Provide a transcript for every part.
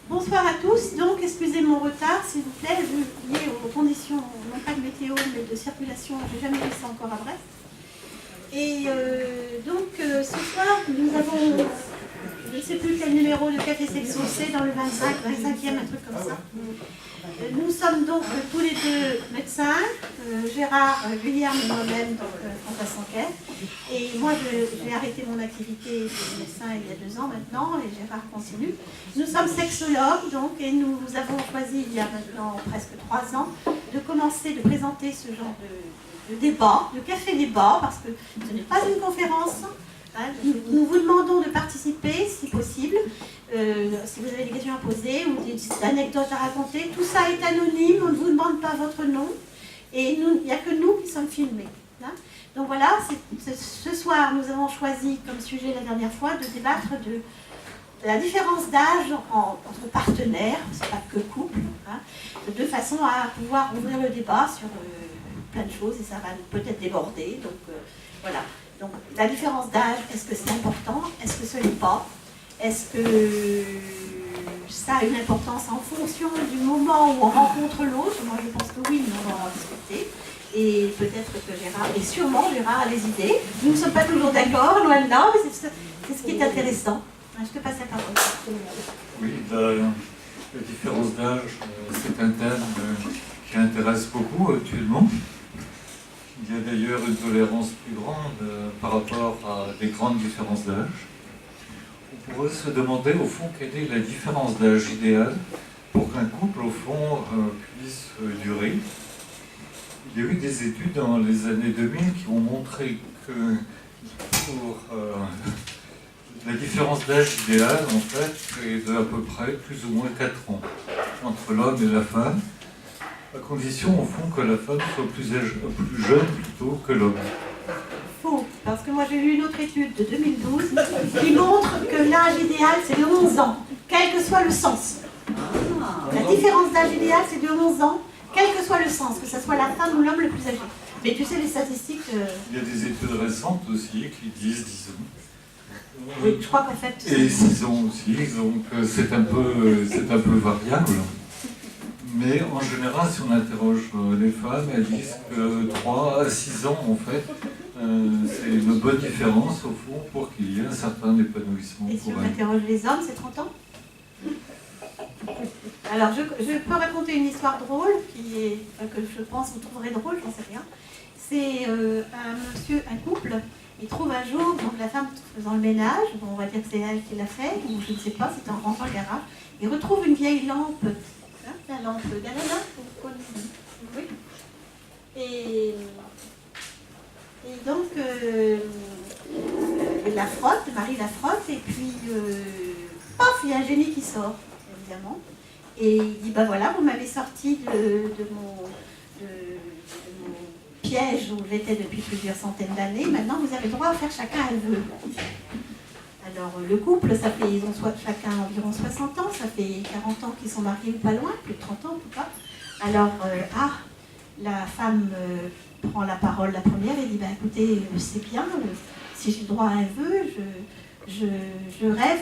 Bonsoir à tous. Donc, excusez mon retard, s'il vous plaît, lié aux conditions, non pas de météo, mais de circulation. Je n'ai jamais vu ça encore à Brest. Et ce soir, nous avons, je ne sais plus quel numéro de Café Sexo, c'est dans le 25e, un truc comme ça. Nous sommes donc tous les deux médecins, Gérard, Guilherme et moi-même, donc François Sanquet. Et moi, j'ai arrêté mon activité de médecin il y a 2 ans maintenant, et Gérard continue. Nous sommes sexologues, donc, et nous avons choisi, il y a maintenant presque 3 ans, de commencer, de présenter ce genre de débat, de café-débat, parce que ce n'est pas une conférence. Nous vous demandons de participer, si possible, si vous avez des questions à poser ou des anecdotes à raconter. Tout ça est anonyme, on ne vous demande pas votre nom, et il n'y a que nous qui sommes filmés. Hein. Donc voilà, ce soir, nous avons choisi comme sujet la dernière fois de débattre de la différence d'âge entre partenaires, c'est pas que couple, hein, de façon à pouvoir ouvrir le débat sur plein de choses, et ça va peut-être déborder. Donc voilà. Donc, la différence d'âge, est-ce que c'est important? Est-ce que ce n'est pas? Est-ce que ça a une importance en fonction du moment où on rencontre l'autre? Moi, je pense que oui, mais on va en discuter. Et peut-être que Gérard, et sûrement Gérard a des idées. Nous ne sommes pas toujours d'accord, loin de là, mais c'est ce qui est intéressant. Je te passe la parole. Oui, la différence d'âge, c'est un thème qui intéresse beaucoup actuellement. Il y a d'ailleurs une tolérance plus grande par rapport à des grandes différences d'âge. On pourrait se demander au fond quelle est la différence d'âge idéale pour qu'un couple au fond puisse durer. Il y a eu des études dans les années 2000 qui ont montré que pour la différence d'âge idéale en fait est de à peu près plus ou moins 4 ans entre l'homme et la femme, à condition, au fond, que la femme soit plus jeune plutôt que l'homme. Faux, parce que moi j'ai lu une autre étude de 2012 qui montre que l'âge idéal c'est de 11 ans, quel que soit le sens. La différence d'âge idéal c'est de 11 ans, quel que soit le sens, que ce soit la femme ou l'homme le plus âgé. Mais tu sais, les statistiques... Il y a des études récentes aussi qui disent 10 ans. Oui, je crois qu'en fait... Et 6 ans aussi, donc c'est un peu variable. Mais en général, si on interroge les femmes, elles disent que 3 à 6 ans, en fait, c'est une bonne différence, au fond, pour qu'il y ait un certain épanouissement. Et si on interroge les hommes, c'est 30 ans? Alors, je peux raconter une histoire drôle, que je pense vous trouverez drôle, j'en sais rien. C'est un couple, il trouve un jour, donc la femme faisant le ménage, bon, on va dire que c'est elle qui l'a fait, ou je ne sais pas, c'était en rentrant le garage, il retrouve une vieille lampe. La lampe Galena, vous connaissez? Oui. Et donc, il la frotte, le mari la frotte, et puis, paf, il y a un génie qui sort, évidemment. Et il dit, ben voilà, vous m'avez sorti de mon piège où j'étais depuis plusieurs centaines d'années, maintenant vous avez droit à faire chacun un vœu. Alors le couple, ça fait, ils ont chacun environ 60 ans, ça fait 40 ans qu'ils sont mariés ou pas loin, plus de 30 ans en tout cas. Alors, la femme prend la parole la première et dit, bah, écoutez, c'est bien, si j'ai le droit à un vœu, je rêve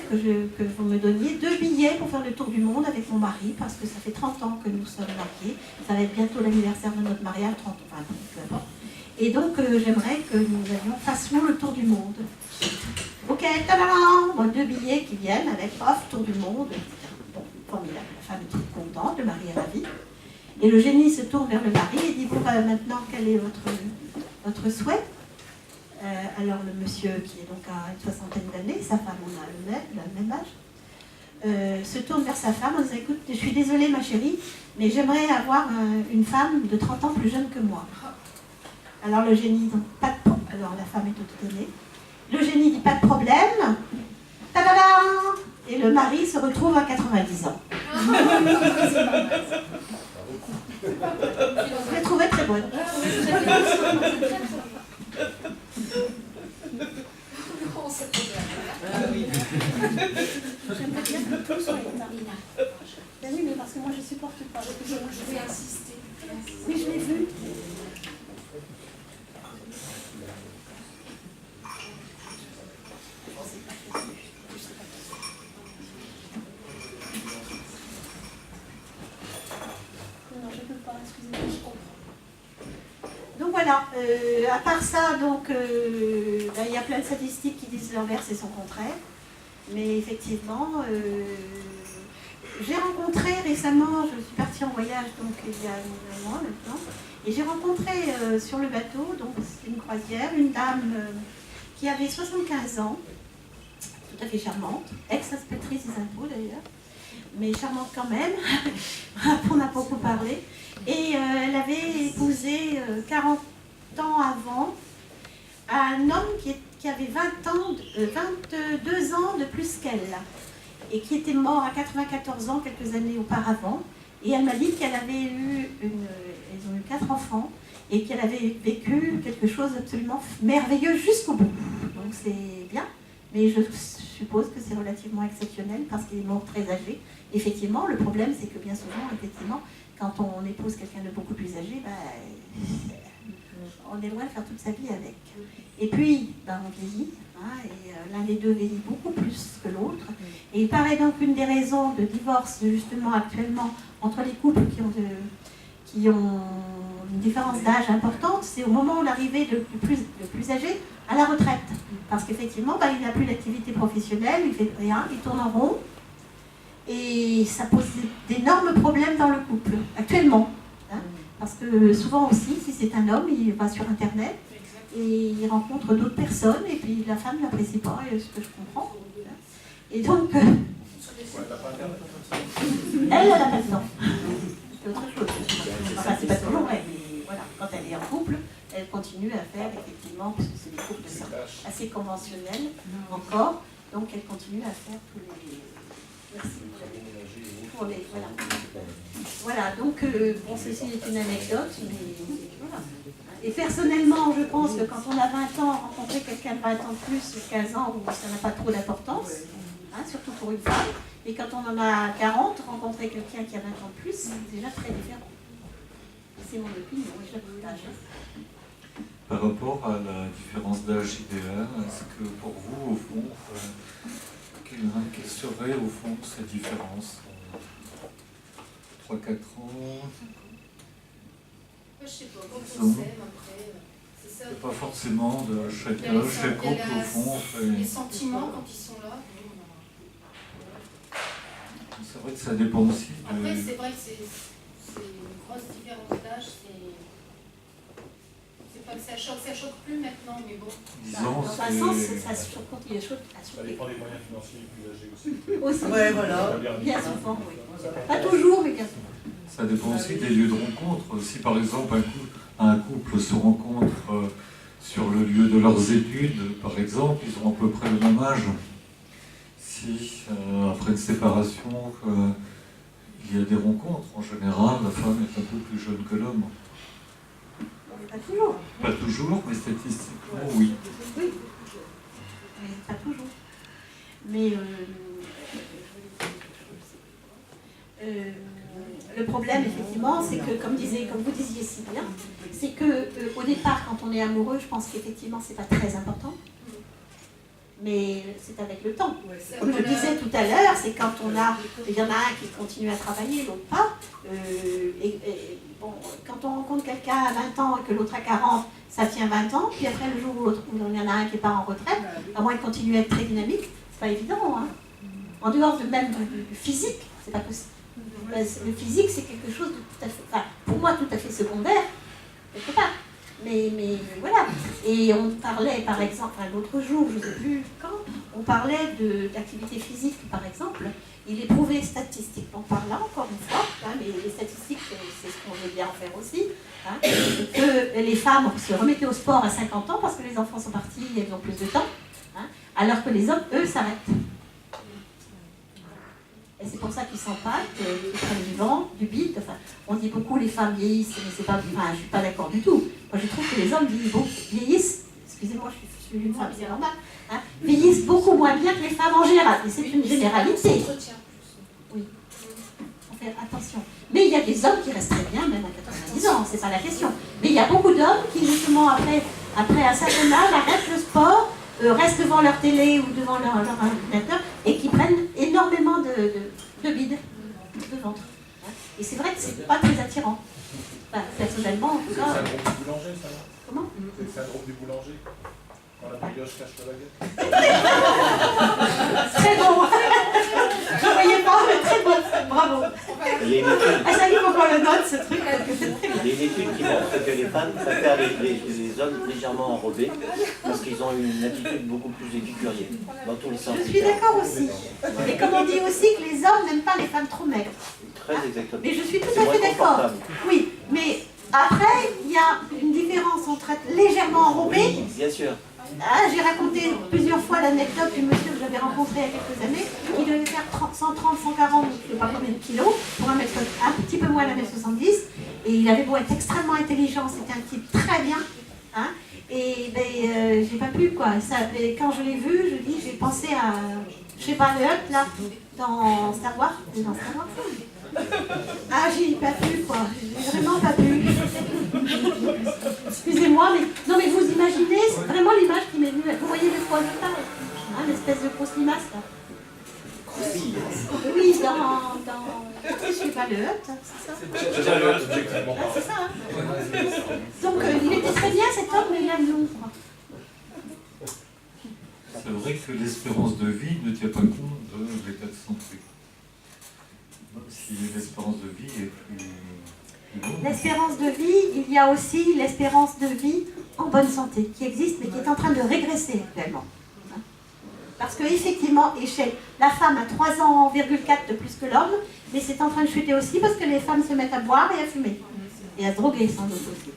que vous me donniez 2 billets pour faire le tour du monde avec mon mari, parce que ça fait 30 ans que nous sommes mariés, ça va être bientôt l'anniversaire de notre mariage, 30 ans, enfin, peu importe. Et donc, j'aimerais que nous fassions le tour du monde. Ok, tadam, 2 billets qui viennent avec off, tour du monde, etc. Bon, formidable. La femme est toute contente, le mari est ravi. Et le génie se tourne vers le mari et dit, bon, bah, maintenant, quel est votre souhait? Alors le monsieur, qui est donc à une 60aine d'années, sa femme, on a le même âge, se tourne vers sa femme en disant, écoute, je suis désolée ma chérie, mais j'aimerais avoir une femme de 30 ans plus jeune que moi. Alors le génie, donc, pas de problème. Alors la femme est toute étonnée. Le génie dit, pas de problème. Tadadam! Et le mari se retrouve à 90 ans. Je l'ai trouvée très bonne. J'aimerais bien que tout soit éteint. T'as vu, mais parce que moi je supporte pas. Je vais insister. Oui, je l'ai vu. Donc voilà, à part ça, donc, il y a plein de statistiques qui disent l'inverse et son contraire. Mais effectivement, j'ai rencontré récemment, je suis partie en voyage donc il y a un mois maintenant, et j'ai rencontré sur le bateau, donc c'était une croisière, une dame qui avait 75 ans, tout à fait charmante, ex-inspectrice des impôts d'ailleurs, mais charmante quand même, on a beaucoup parlé. Et elle avait épousé 40 ans avant un homme qui avait 22 ans de plus qu'elle, et qui était mort à 94 ans quelques années auparavant. Et elle m'a dit qu'elle avait eu ils ont eu 4 enfants, et qu'elle avait vécu quelque chose d'absolument merveilleux jusqu'au bout. Donc c'est bien, mais je suppose que c'est relativement exceptionnel parce qu'il est mort très âgé. Effectivement, le problème c'est que bien souvent, effectivement, quand on épouse quelqu'un de beaucoup plus âgé, on est loin de faire toute sa vie avec. Et puis, on vieillit, et l'un des deux vieillit beaucoup plus que l'autre. Et il paraît donc qu'une des raisons de divorce, justement, actuellement, entre les couples qui ont une différence d'âge importante, c'est au moment où l'arrivée le plus âgé à la retraite. Parce qu'effectivement, il n'a plus d'activité professionnelle, il ne fait rien, il tourne en rond. Et ça pose d'énormes problèmes dans le couple, actuellement. Parce que souvent aussi, si c'est un homme, il va sur Internet et il rencontre d'autres personnes, et puis la femme ne l'apprécie pas, ce que je comprends. Et donc, elle n'a pas le temps. C'est autre chose. Enfin, c'est pas toujours vrai, mais voilà, quand elle est en couple, elle continue à faire, effectivement, parce que c'est des couples assez conventionnels encore, donc elle continue à faire tous les... Merci. Voilà. Voilà, donc ceci est une anecdote, mais voilà. Et personnellement, je pense que quand on a 20 ans, rencontrer quelqu'un de 20 ans de plus, ou 15 ans, ça n'a pas trop d'importance, surtout pour une femme. Et quand on en a 40, rencontrer quelqu'un qui a 20 ans de plus, c'est déjà très différent. C'est mon opinion, je la partage. Par rapport à la différence d'âge idéale, est-ce que pour vous, au fond, quelle serait au fond cette différence? 3-4 ans? Je sais pas, quand on s'aime après, c'est ça. Pas forcément de chaque âge, chaque couple au fond. Les sentiments quand ils sont là. C'est vrai que ça dépend aussi de... Après, c'est vrai que c'est une grosse différence d'âge. C'est pas que ça choque plus maintenant, mais bon. Disons, dans un sens, ça choque, il est chaud à Ça choquer. dépend des moyens financiers plus âgés aussi. Aussi. Ouais, voilà. Bien souvent, oui. Pas toujours, mais bien souvent. Ça dépend aussi des lieux de rencontre. Si par exemple un couple se rencontre sur le lieu de leurs études, par exemple, ils ont à peu près le même âge. Si après une séparation, il y a des rencontres, en général, la femme est un peu plus jeune que l'homme. Pas toujours. Pas toujours, mais statistiquement, oui. Oui, mais pas toujours. Mais le problème, effectivement, c'est que, comme vous disiez si bien, c'est que au départ, quand on est amoureux, je pense qu'effectivement, c'est pas très important. Mais c'est avec le temps. Comme je disais tout à l'heure, c'est quand il y en a un qui continue à travailler, l'autre pas. Bon, quand on rencontre quelqu'un à 20 ans et que l'autre a 40, ça tient 20 ans. Puis après, le jour où il y en a un qui part en retraite, à moins de continuer à être très dynamique, c'est pas évident. En dehors même du physique, c'est pas possible. Le physique, c'est quelque chose de tout à fait, pour moi, tout à fait secondaire, quelque part. Mais voilà. Et on parlait, par exemple, l'autre jour, je ne sais plus quand, on parlait d'activité physique, par exemple. Il est prouvé statistiquement parlant, encore une fois, mais les statistiques, c'est ce qu'on veut bien en faire aussi, que les femmes se remettaient au sport à 50 ans parce que les enfants sont partis et elles ont plus de temps, alors que les hommes, eux, s'arrêtent. Et c'est pour ça qu'ils s'empâtent, qu'ils prennent du vent, du bide. Enfin, on dit beaucoup les femmes vieillissent, mais c'est pas. Enfin, je suis pas d'accord du tout. Moi, je trouve que les hommes vieillissent. Excusez-moi, je suis une femme, c'est normal. Vieillissent beaucoup moins bien que les femmes en général. Et c'est une généralité. Oui. Faut faire attention. Mais il y a des hommes qui restent très bien, même à 90 ans. C'est pas la question. Mais il y a beaucoup d'hommes qui, justement, après un certain âge, arrêtent le sport. Restent devant leur télé ou devant leur ordinateur et qui prennent énormément de bide, de ventre. Et c'est vrai que c'est pas très attirant. personnellement, en tout C'est le cas. syndrome du boulanger, ça, non? Comment? C'est le syndrome du boulanger. Quand la brioche cache la baguette. Très bon. Je ne voyais pas, mais très bon. Bravo. Il y a une étude, Ah, ça y est, faut qu'on le note, ce truc. il y a une étude qui montre que les femmes préfèrent les hommes légèrement enrobés parce qu'ils ont une attitude beaucoup plus épicurienne dans tous les sens. Je suis d'accord aussi. Et comme on dit aussi que les hommes n'aiment pas les femmes trop maigres. Très exactement. Mais je suis tout C'est à moins fait d'accord. confortable. Oui, mais après, il y a une différence entre être légèrement enrobé. Oui, bien sûr. Ah, j'ai raconté plusieurs fois l'anecdote du monsieur que j'avais rencontré il y a quelques années. Il devait faire 130, 140, je ne sais pas combien de kilos, pour un petit peu moins d'un mètre 70. Et il avait beau être extrêmement intelligent, c'était un type très bien. Hein, et ben, j'ai pas pu, quoi. Et quand je l'ai vu, j'ai pensé à, je sais pas, le Hutt, là, dans Star Wars. Dans Star Wars. Ah, j'ai pas pu, quoi. J'ai vraiment pas pu. Excusez-moi, mais non, mais vous imaginez, c'est vraiment l'image qui m'est venue. Vous voyez de quoi je parle, hein, l'espèce de grosse limace, là. Oui, je sais pas, le Hutt, c'est ça. C'est déjà le objectivement Ah, parlé. c'est ça, hein. Donc, il était très bien cet homme, mais il a nous, quoi. C'est vrai que l'espérance de vie ne tient pas compte de l'état de santé. Si l'espérance de vie est plus longue. L'espérance de vie, il y a aussi l'espérance de vie en bonne santé, qui existe, mais qui est en train de régresser actuellement. Parce qu'effectivement, la femme a 3,4 ans de plus que l'homme, mais c'est en train de chuter aussi parce que les femmes se mettent à boire et à fumer. Et à se droguer, sans doute aussi.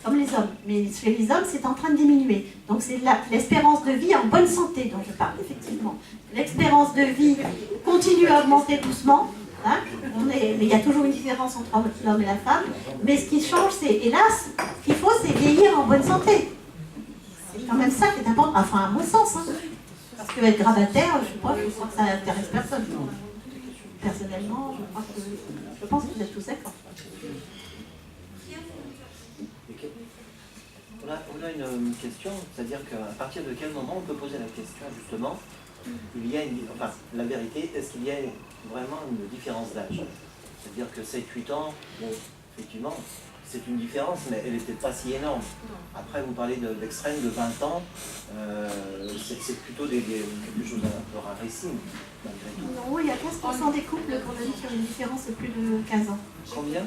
Comme les hommes. Mais chez les hommes, c'est en train de diminuer. Donc c'est l'espérance de vie en bonne santé dont je parle, effectivement. L'espérance de vie continue à augmenter doucement. Hein, mais il y a toujours une différence entre l'homme et la femme. Mais ce qui change, c'est, hélas, ce qu'il faut, c'est vieillir en bonne santé. C'est quand même ça qui est important, enfin à mon sens. Hein. Parce que être grabataire, je crois que ça n'intéresse personne. Personnellement, je pense que vous êtes tous d'accord. On a une question, c'est-à-dire qu'à partir de quel moment on peut poser la question justement, la vérité, est-ce qu'il y a vraiment une différence d'âge? C'est-à-dire que 7-8 ans, bon, effectivement, c'est une différence, mais elle n'était pas si énorme. Après, vous parlez d'extrême de 20 ans, c'est plutôt quelque chose d'un peu rarissime, malgré tout. Non, il y a 15% des couples qu'on a dit qu'il y avait une différence de plus de 15 ans. Combien? 15%. 15%.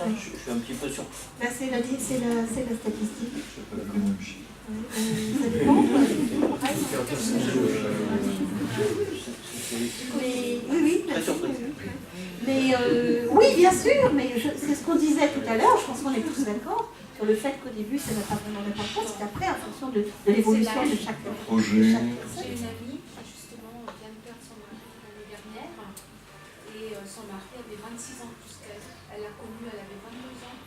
Oui. Je suis un petit peu surpris. Ben, c'est la statistique. Je sais pas le même chiffre. Ça dépend. Mais, oui, Très surprise. mais oui, bien sûr, mais c'est ce qu'on disait tout à l'heure, je pense qu'on est tous d'accord sur le fait qu'au début, ça n'a pas vraiment d'importance, c'est après, en fonction de l'évolution de chaque Projet. personne. J'ai une amie qui justement vient de perdre son mari l'année dernière et son mari avait 26 ans plus qu'elle. Elle l'a connu, elle avait 22 ans.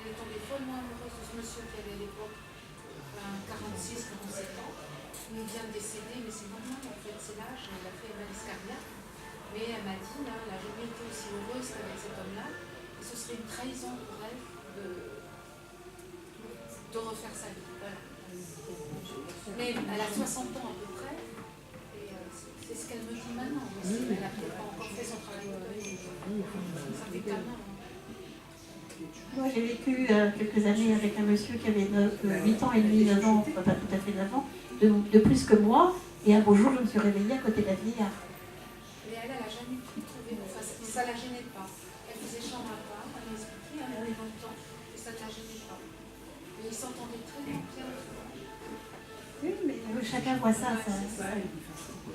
Elle est tombée follement amoureuse de ce monsieur qui avait à l'époque 46, 47 ans. Il vient de décéder, mais c'est normal en fait, c'est l'âge, elle a fait malaise cardiaque. Mais elle m'a dit, là, elle n'a jamais été aussi heureuse qu'avec cet homme-là. Et ce serait une trahison pour elle de refaire sa vie. Voilà. Mais elle a 60 ans à peu près, et c'est ce qu'elle me dit maintenant. Elle n'a peut-être pas encore fait son travail de deuil. Ça fait qu'un an. Moi, j'ai vécu quelques années avec un monsieur qui avait 8 ans et demi, 9 ans, enfin, pas tout à fait 9 ans, de plus que moi, et un beau jour, je me suis réveillée à côté de la vieillard. Mais elle n'a jamais pu trouver, enfin, ça ne la gênait pas. Elle faisait chambre à part, elle m'a expliqué, elle avait 20 ans, et ça ne la gênait pas. Et ils s'entendaient très bien. Oui, mais chacun voit ça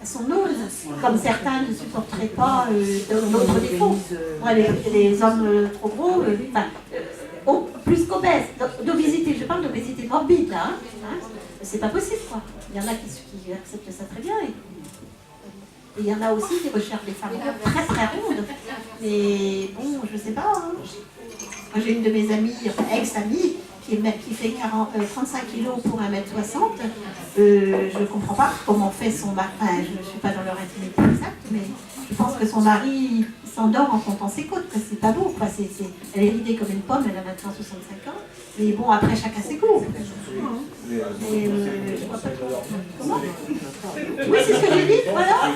à son ose, comme certains ne supporteraient pas d'autres défauts. Moi, les hommes trop gros, plus qu'obèses, d'obésité, je parle d'obésité morbide, là, hein. C'est pas possible, quoi. Il y en a qui acceptent ça très bien. Et il y en a aussi qui recherchent des femmes très très rondes. Mais bon, je sais pas. Hein. Moi, j'ai une de mes amies, ex-amies, qui fait 35 kilos pour 1m60. Je ne comprends pas comment fait son mari. Enfin, je ne suis pas dans leur intimité exacte, mais je pense que son mari s'endort en comptant ses côtes. C'est pas beau. Quoi. Elle est ridée comme une pomme, elle a maintenant 65 ans. Mais bon, après, chacun ses goûts. Mais je vois pas trop. Comment? Oui, c'est ce que j'ai dit, voilà.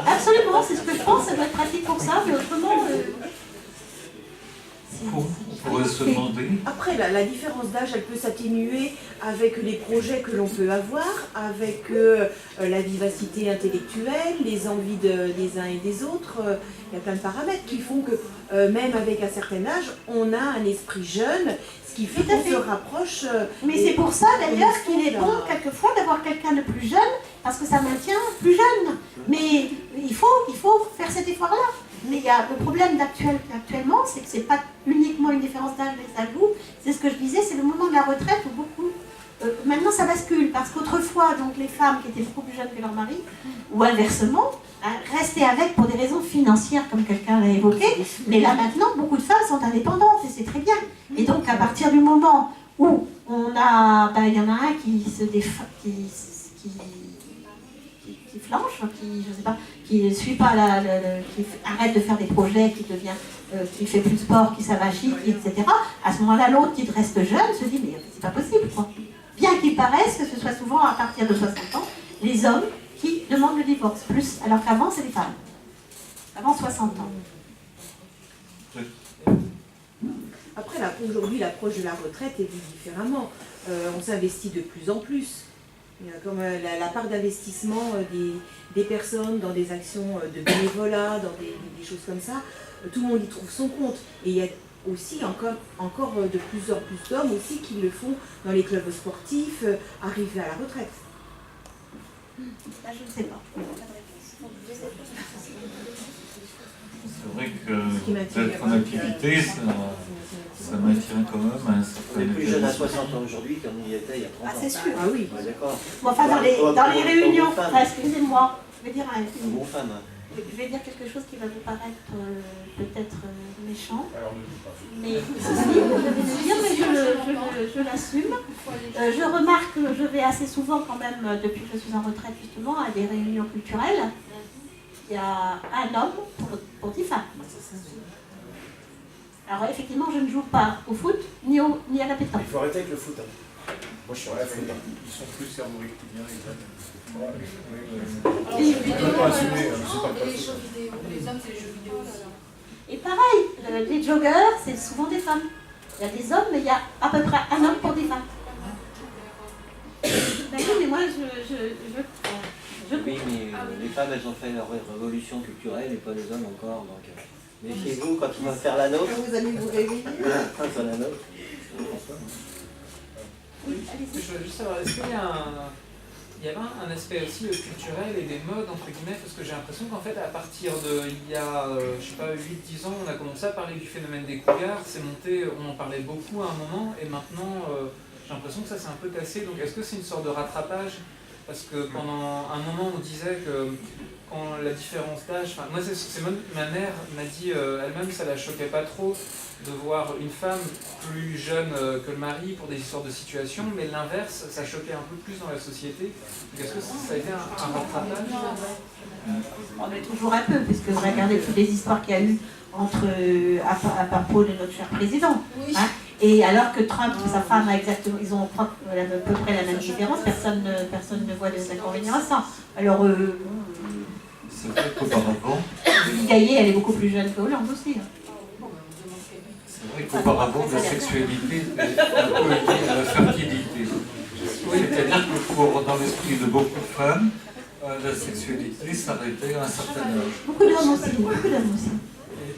Absolument, c'est ce que je pense. Ça doit être pratique pour ça, mais autrement. On pourrait se demander. Après, la différence d'âge, elle peut s'atténuer avec les projets que l'on peut avoir, avec la vivacité intellectuelle, les envies des uns et des autres. Il y a plein de paramètres qui font que, même avec un certain âge, on a un esprit jeune, ce qui fait qu'on se rapproche. Mais c'est pour ça d'ailleurs qu'il est bon quelquefois d'avoir quelqu'un de plus jeune, parce que ça maintient plus jeune. Mais il faut faire cet effort-là. Mais il y a le problème actuellement, c'est que ce n'est pas uniquement une différence d'âge mais ça joue. C'est ce que je disais, c'est le moment de la retraite où beaucoup... maintenant ça bascule, parce qu'autrefois, donc les femmes qui étaient beaucoup plus jeunes que leur mari, ou inversement, restaient avec pour des raisons financières, comme quelqu'un l'a évoqué. Mais là maintenant, beaucoup de femmes sont indépendantes, et c'est très bien. Et donc à partir du moment où on a... il y en a un qui se qui flanche, je sais pas, qui ne suit pas qui arrête de faire des projets, qui fait plus de sport, qui s'avachit, etc. À ce moment-là, l'autre qui reste jeune se dit mais c'est pas possible, quoi. Bien qu'il paraisse que ce soit souvent à partir de 60 ans, les hommes qui demandent le divorce, plus, alors qu'avant c'est les femmes. Avant 60 ans. Après, aujourd'hui, l'approche de la retraite est vue différemment. On s'investit de plus en plus. Il y a comme la part d'investissement des personnes dans des actions de bénévolat, dans des choses comme ça, tout le monde y trouve son compte. Et il y a aussi encore de plus en plus d'hommes aussi qui le font dans les clubs sportifs, arrivés à la retraite. Là, je ne sais pas. C'est vrai que d'être en activité, ça maintient quand même un certain... On est plus jeune à 60 ans aujourd'hui qu'on y était il y a 30 ans. Ah, c'est sûr. Ah oui. Ouais, d'accord. Bon, enfin, dans les réunions, excusez-moi, je vais dire Bon femme. Je vais dire quelque chose qui va vous paraître peut-être méchant, Alors ne dis pas. mais je vais le dire, mais je l'assume. Je remarque que je vais assez souvent quand même, depuis que je suis en retraite justement, à des réunions culturelles. Il y a un homme pour 10 femmes. Alors effectivement, je ne joue pas au foot, ni à la pétanque. Il faut arrêter avec le foot. Moi je suis rien à foot. Ils sont plus cerveau-reptiliens, les hommes. Alors, les jeux vidéo, pas assumer, c'est pas et les jeux vidéo. Les hommes, c'est les jeux vidéo aussi. Et pareil, les joggeurs, c'est souvent des femmes. Il y a des hommes, mais il y a à peu près un homme pour des femmes. D'accord, mais moi, Oui, mais les femmes, elles ont fait leur révolution culturelle et pas les hommes encore. Donc, méfiez-vous quand on va faire la nôtre. Vous allez vous réveiller. Quand on la nôtre. Oui, allez-y. Je veux juste savoir, est-ce qu'il y a il y avait un aspect aussi culturel et des modes, entre guillemets, parce que j'ai l'impression qu'en fait, à partir de, il y a, je sais pas, 8-10 ans, on a commencé à parler du phénomène des cougars, c'est monté, on en parlait beaucoup à un moment, et maintenant, j'ai l'impression que ça s'est un peu cassé, donc est-ce que c'est une sorte de rattrapage? Parce que pendant un moment, on disait que quand la différence d'âge, enfin, moi, c'est même, ma mère m'a dit elle-même, ça la choquait pas trop de voir une femme plus jeune que le mari pour des histoires de situation, mais l'inverse, ça choquait un peu plus dans la société. Est-ce que ça a été un rattrapage? On est toujours un peu, puisque regardez toutes les histoires qu'il y a eu à propos de notre cher président. Oui. Hein, et alors que Trump et sa femme, exactement, ils ont à peu près la même différence, personne ne voit des inconvénients à ça. Alors, c'est vrai qu'auparavant, Gaillet, elle est beaucoup plus jeune que Hollande aussi. c'est vrai qu'auparavant, la sexualité était un peu liée à la fertilité. C'est-à-dire que dans l'esprit de beaucoup de femmes, la sexualité s'arrêtait à un certain âge. Beaucoup d'hommes aussi.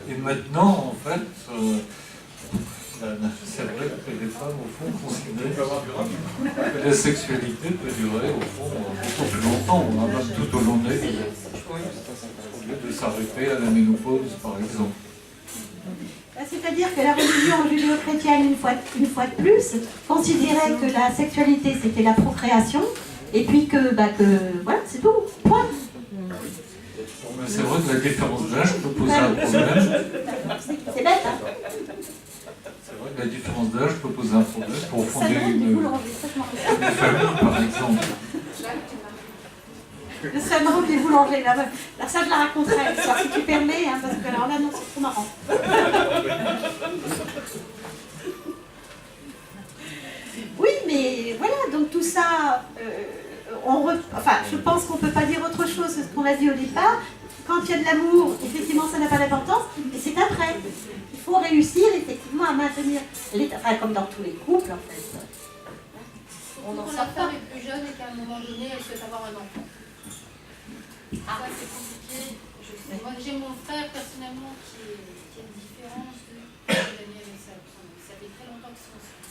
Et maintenant, en fait, c'est vrai que les femmes, au fond, considèrent que la sexualité peut durer, au fond, beaucoup plus longtemps, même tout au long de la vie, au lieu de s'arrêter à la ménopause, par exemple. C'est-à-dire que la religion judéo-chrétienne, une fois de plus, considérait que la sexualité, c'était la procréation, et puis que voilà, c'est tout, point. Mais c'est vrai que la différence d'âge peut poser un problème. C'est bête, hein? C'est vrai que la différence d'âge peut poser un problème pour fonder Salon du une boulanger, ça je m'en rappelle. famille, par exemple. Le syndrome des boulangers, là, ça je la raconterai, ça, si tu permets, hein, parce que alors là, non, c'est trop marrant. Oui, mais voilà, donc tout ça, je pense qu'on ne peut pas dire autre chose que ce qu'on a dit au départ. Quand il y a de l'amour, effectivement, ça n'a pas d'importance, mais c'est après. Il faut réussir effectivement à maintenir l'état, enfin, comme dans tous les couples en fait. On en sort pas est plus jeune et qu'à un moment donné, elle souhaite avoir un enfant. Ça, c'est compliqué. Je sais. Moi, j'ai mon frère personnellement qui a une différence de Daniel et ça fait très longtemps qu'ils sont ensemble.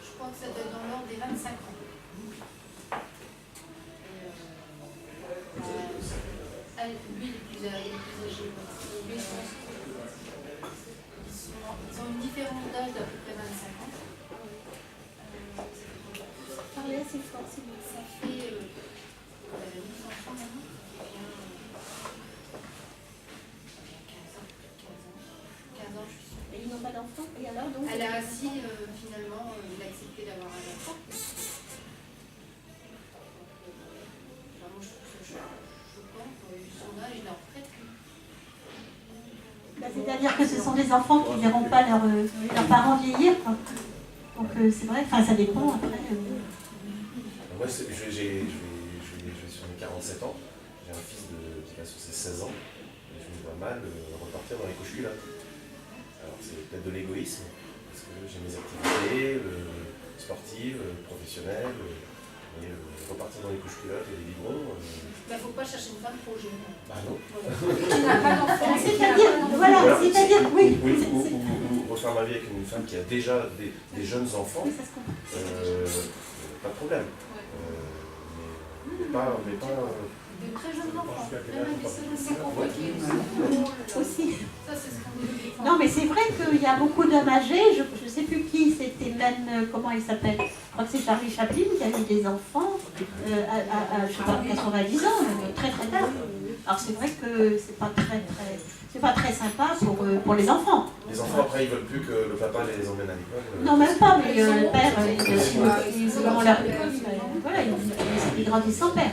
Je crois que ça doit être dans l'ordre des 25 ans. Lui, il est plus âgé. Lui, je pense qu'ils ont une différence d'âge d'à peu près 25 ans. Parlez assez fort, s'il vous plaît. Ça fait 8 enfants maintenant. 15 ans, je suis sûre. Et ils n'ont pas d'enfants. Et alors donc Elle a assis, finalement, il a accepté d'avoir un enfant. Moi, je trouve ça choquant, son âge, il en retraite. C'est-à-dire que ce sont des enfants qui ne verront pas leurs parents vieillir, quoi. Donc c'est vrai, enfin ça dépend après. Moi, je vais sur mes 47 ans, j'ai un fils qui va sur ses 16 ans, et je me vois mal repartir dans les couches-culottes. Alors c'est peut-être de l'égoïsme, parce que j'ai mes activités sportives, professionnelles, mais repartir dans les couches-culottes et les biberons... Il ne faut pas chercher une femme trop jeune. Bah non. Qui n'a pas d'enfant. Voilà, c'est-à-dire, oui. Ou refaire ma vie avec une femme qui a déjà des jeunes enfants, Oui, ça se comprend. pas de problème. Mais pas De très jeunes enfants. Même avec des c'est compliqué Aussi. Ça, c'est scandaleux. Non, mais c'est vrai qu'il y a beaucoup d'hommes âgés, je ne sais plus qui, c'était même, comment il s'appelle, je crois que c'est Charlie Chaplin qui a eu des enfants à je sais pas, 90 ans, très très tard. Alors c'est vrai que c'est pas très sympa pour les enfants. les enfants après ils veulent plus que le papa les emmène à l'école. Non, même pas, mais le père, ils grandissent sans père.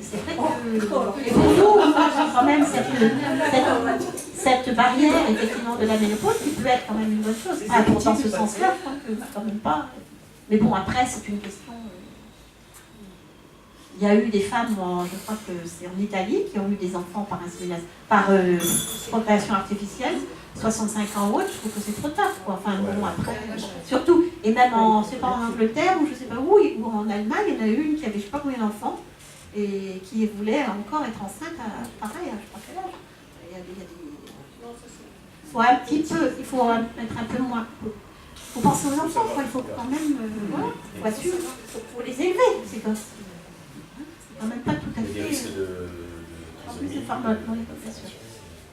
C'est vrai que pour nous, quand même, cette barrière effectivement de la ménopause qui peut être quand même une bonne chose. Enfin, dans ce sens-là, je crois que quand même pas. Mais bon, après, c'est une question. Il y a eu des femmes, je crois que c'est en Italie, qui ont eu des enfants par procréation artificielle, 65 ans ou autre, je trouve que c'est trop tard, quoi. Enfin, bon, après, surtout, et même c'est pas en Angleterre, ou je sais pas où, ou en Allemagne, il y en a eu une qui avait je sais pas combien d'enfants, et qui voulait encore être enceinte à pareil, je crois quel âge. Il y a des... faut un petit peu, il faut être un peu moins. Il faut penser aux enfants, quoi. Il faut quand même, voilà, faut assurer, faut les élever, ces gosses. C'est quand même pas tout à Il y a des risques fait. de En plus, c'est fort maintenant, les professions.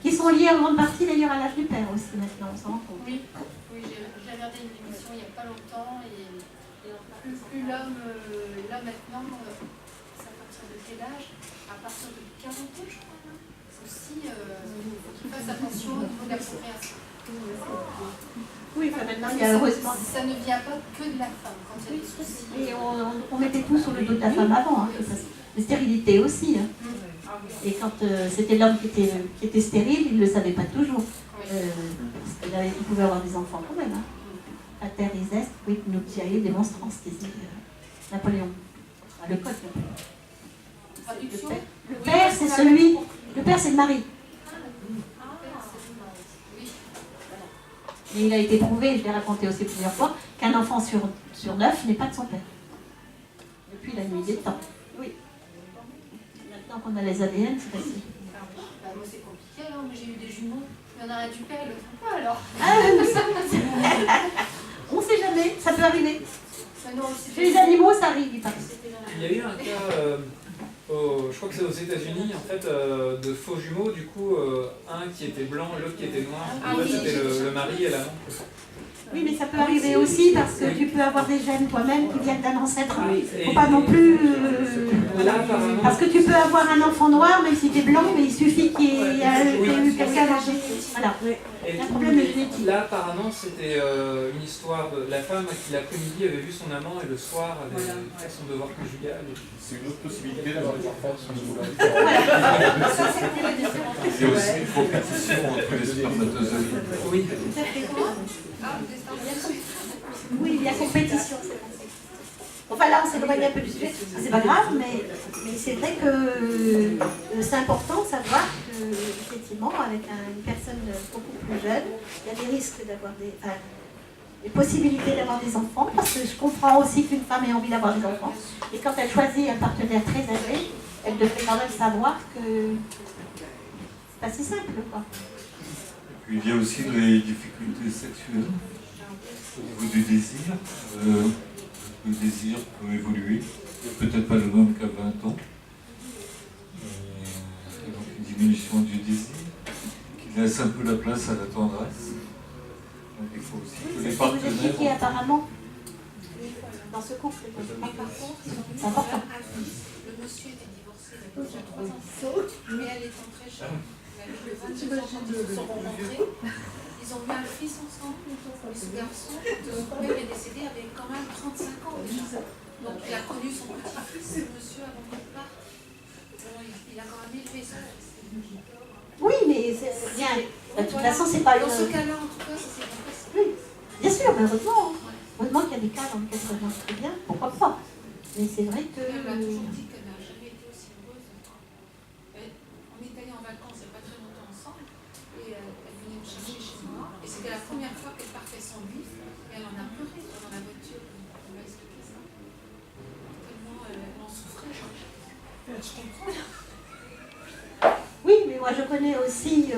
Qui sont liés en grande partie d'ailleurs à l'âge du père aussi maintenant, on s'en rend compte. Oui, j'ai regardé une émission il n'y a pas longtemps et plus l'homme, là maintenant, c'est à partir de quel âge? À partir de 40 ans, je crois. Aussi, il faut qu'il fasse attention au niveau de la procréation. Oui, enfin maintenant, il y Ça, a heureusement. ça ne vient pas que de la femme quand il y a des soucis. Et on mettait tout sur le dos de la femme avant, hein, les stérilités aussi. Hein. Et quand c'était l'homme qui était stérile, il ne le savait pas toujours. Parce qu'il pouvait avoir des enfants quand même. Hein. Pater est, oui, nuptiae demonstrans, disait Napoléon. Enfin, le code. Traduction. Le père, c'est celui. Le père, c'est le mari. Et il a été prouvé, je l'ai raconté aussi plusieurs fois, qu'un enfant sur 9 n'est pas de son père. Depuis la nuit des temps. Oui. Maintenant qu'on a les ADN, c'est facile. Bah, moi, c'est compliqué, hein. Moi, j'ai eu des jumeaux. Il y en a un du père et l'autre pas, alors. On ne sait jamais, ça peut arriver. Non, Chez les animaux, ça arrive, il paraît. Il y a eu un cas, je crois que c'est aux États-Unis, en fait, de faux jumeaux, du coup, un qui était blanc, l'autre qui était noir. Ah Là, oui. c'était le mari et l'amant. Oui, mais ça peut arriver aussi parce que tu peux avoir des gènes toi-même qui viennent d'un ancêtre. Il ne faut Et- pas non plus. Là, apparemment, Parce que tu peux avoir un enfant noir, même si tu es blanc, mais il suffit qu'il y ait eu quelqu'un d'âgé. Voilà. et Il y a un problème de génétique. là, apparemment, c'était une histoire de la femme qui l'après-midi avait vu son amant et le soir avait fait son devoir conjugal. C'est une autre possibilité d'avoir des enfants sur ce niveau-là. Ça, c'était la différence. Il y a aussi une compétition entre les spermatozoïdes. Oui. Ah, vous êtes en bien. Oui, il y a compétition. Enfin là, on s'est éloigné un peu du sujet, c'est pas grave, mais c'est vrai que c'est important de savoir que, effectivement, avec une personne beaucoup plus jeune, il y a des risques d'avoir des possibilités d'avoir des enfants, parce que je comprends aussi qu'une femme ait envie d'avoir des enfants, et quand elle choisit un partenaire très âgé, elle devrait quand même savoir que c'est pas si simple, quoi. Et puis il y a aussi les difficultés sexuelles au niveau du désir. Le désir peut évoluer, peut-être pas le même qu'à 20 ans. Et donc une diminution du désir qui laisse un peu la place à la tendresse. Donc il faut aussi que les Vous partenaires... expliquez apparemment dans ce couple, c'est important. Le monsieur était divorcé il y a déjà 3 ans, mais elle étant très jeune, elle avait 22 ans quand ils se sont rencontrés. Ils ont eu un fils ensemble, et ce garçon, quand son père est décédé, avait quand même 35 ans déjà. Donc il a connu son petit-fils, le monsieur, avant qu'il parte. Il a quand même élevé ça. Oui, mais c'est bien. De toute façon, c'est pas Dans ce une... cas-là, en tout cas, ça s'est pas passé. Oui, bien sûr, mais heureusement. Heureusement qu'il y a des cas dans lesquels ça marche très bien, pourquoi pas. Mais c'est vrai que... Elle m'a toujours dit qu'elle n'a jamais été aussi heureuse. On est allés en vacances il n'y a pas très longtemps ensemble, et elle venait me chercher chez moi, et c'était la première fois qu'elle partait sans lui, et elle en a pleuré dans la voiture. Elle m'a expliqué ça. Tellement elle en souffrait. Je comprends. Oui, mais moi je connais aussi,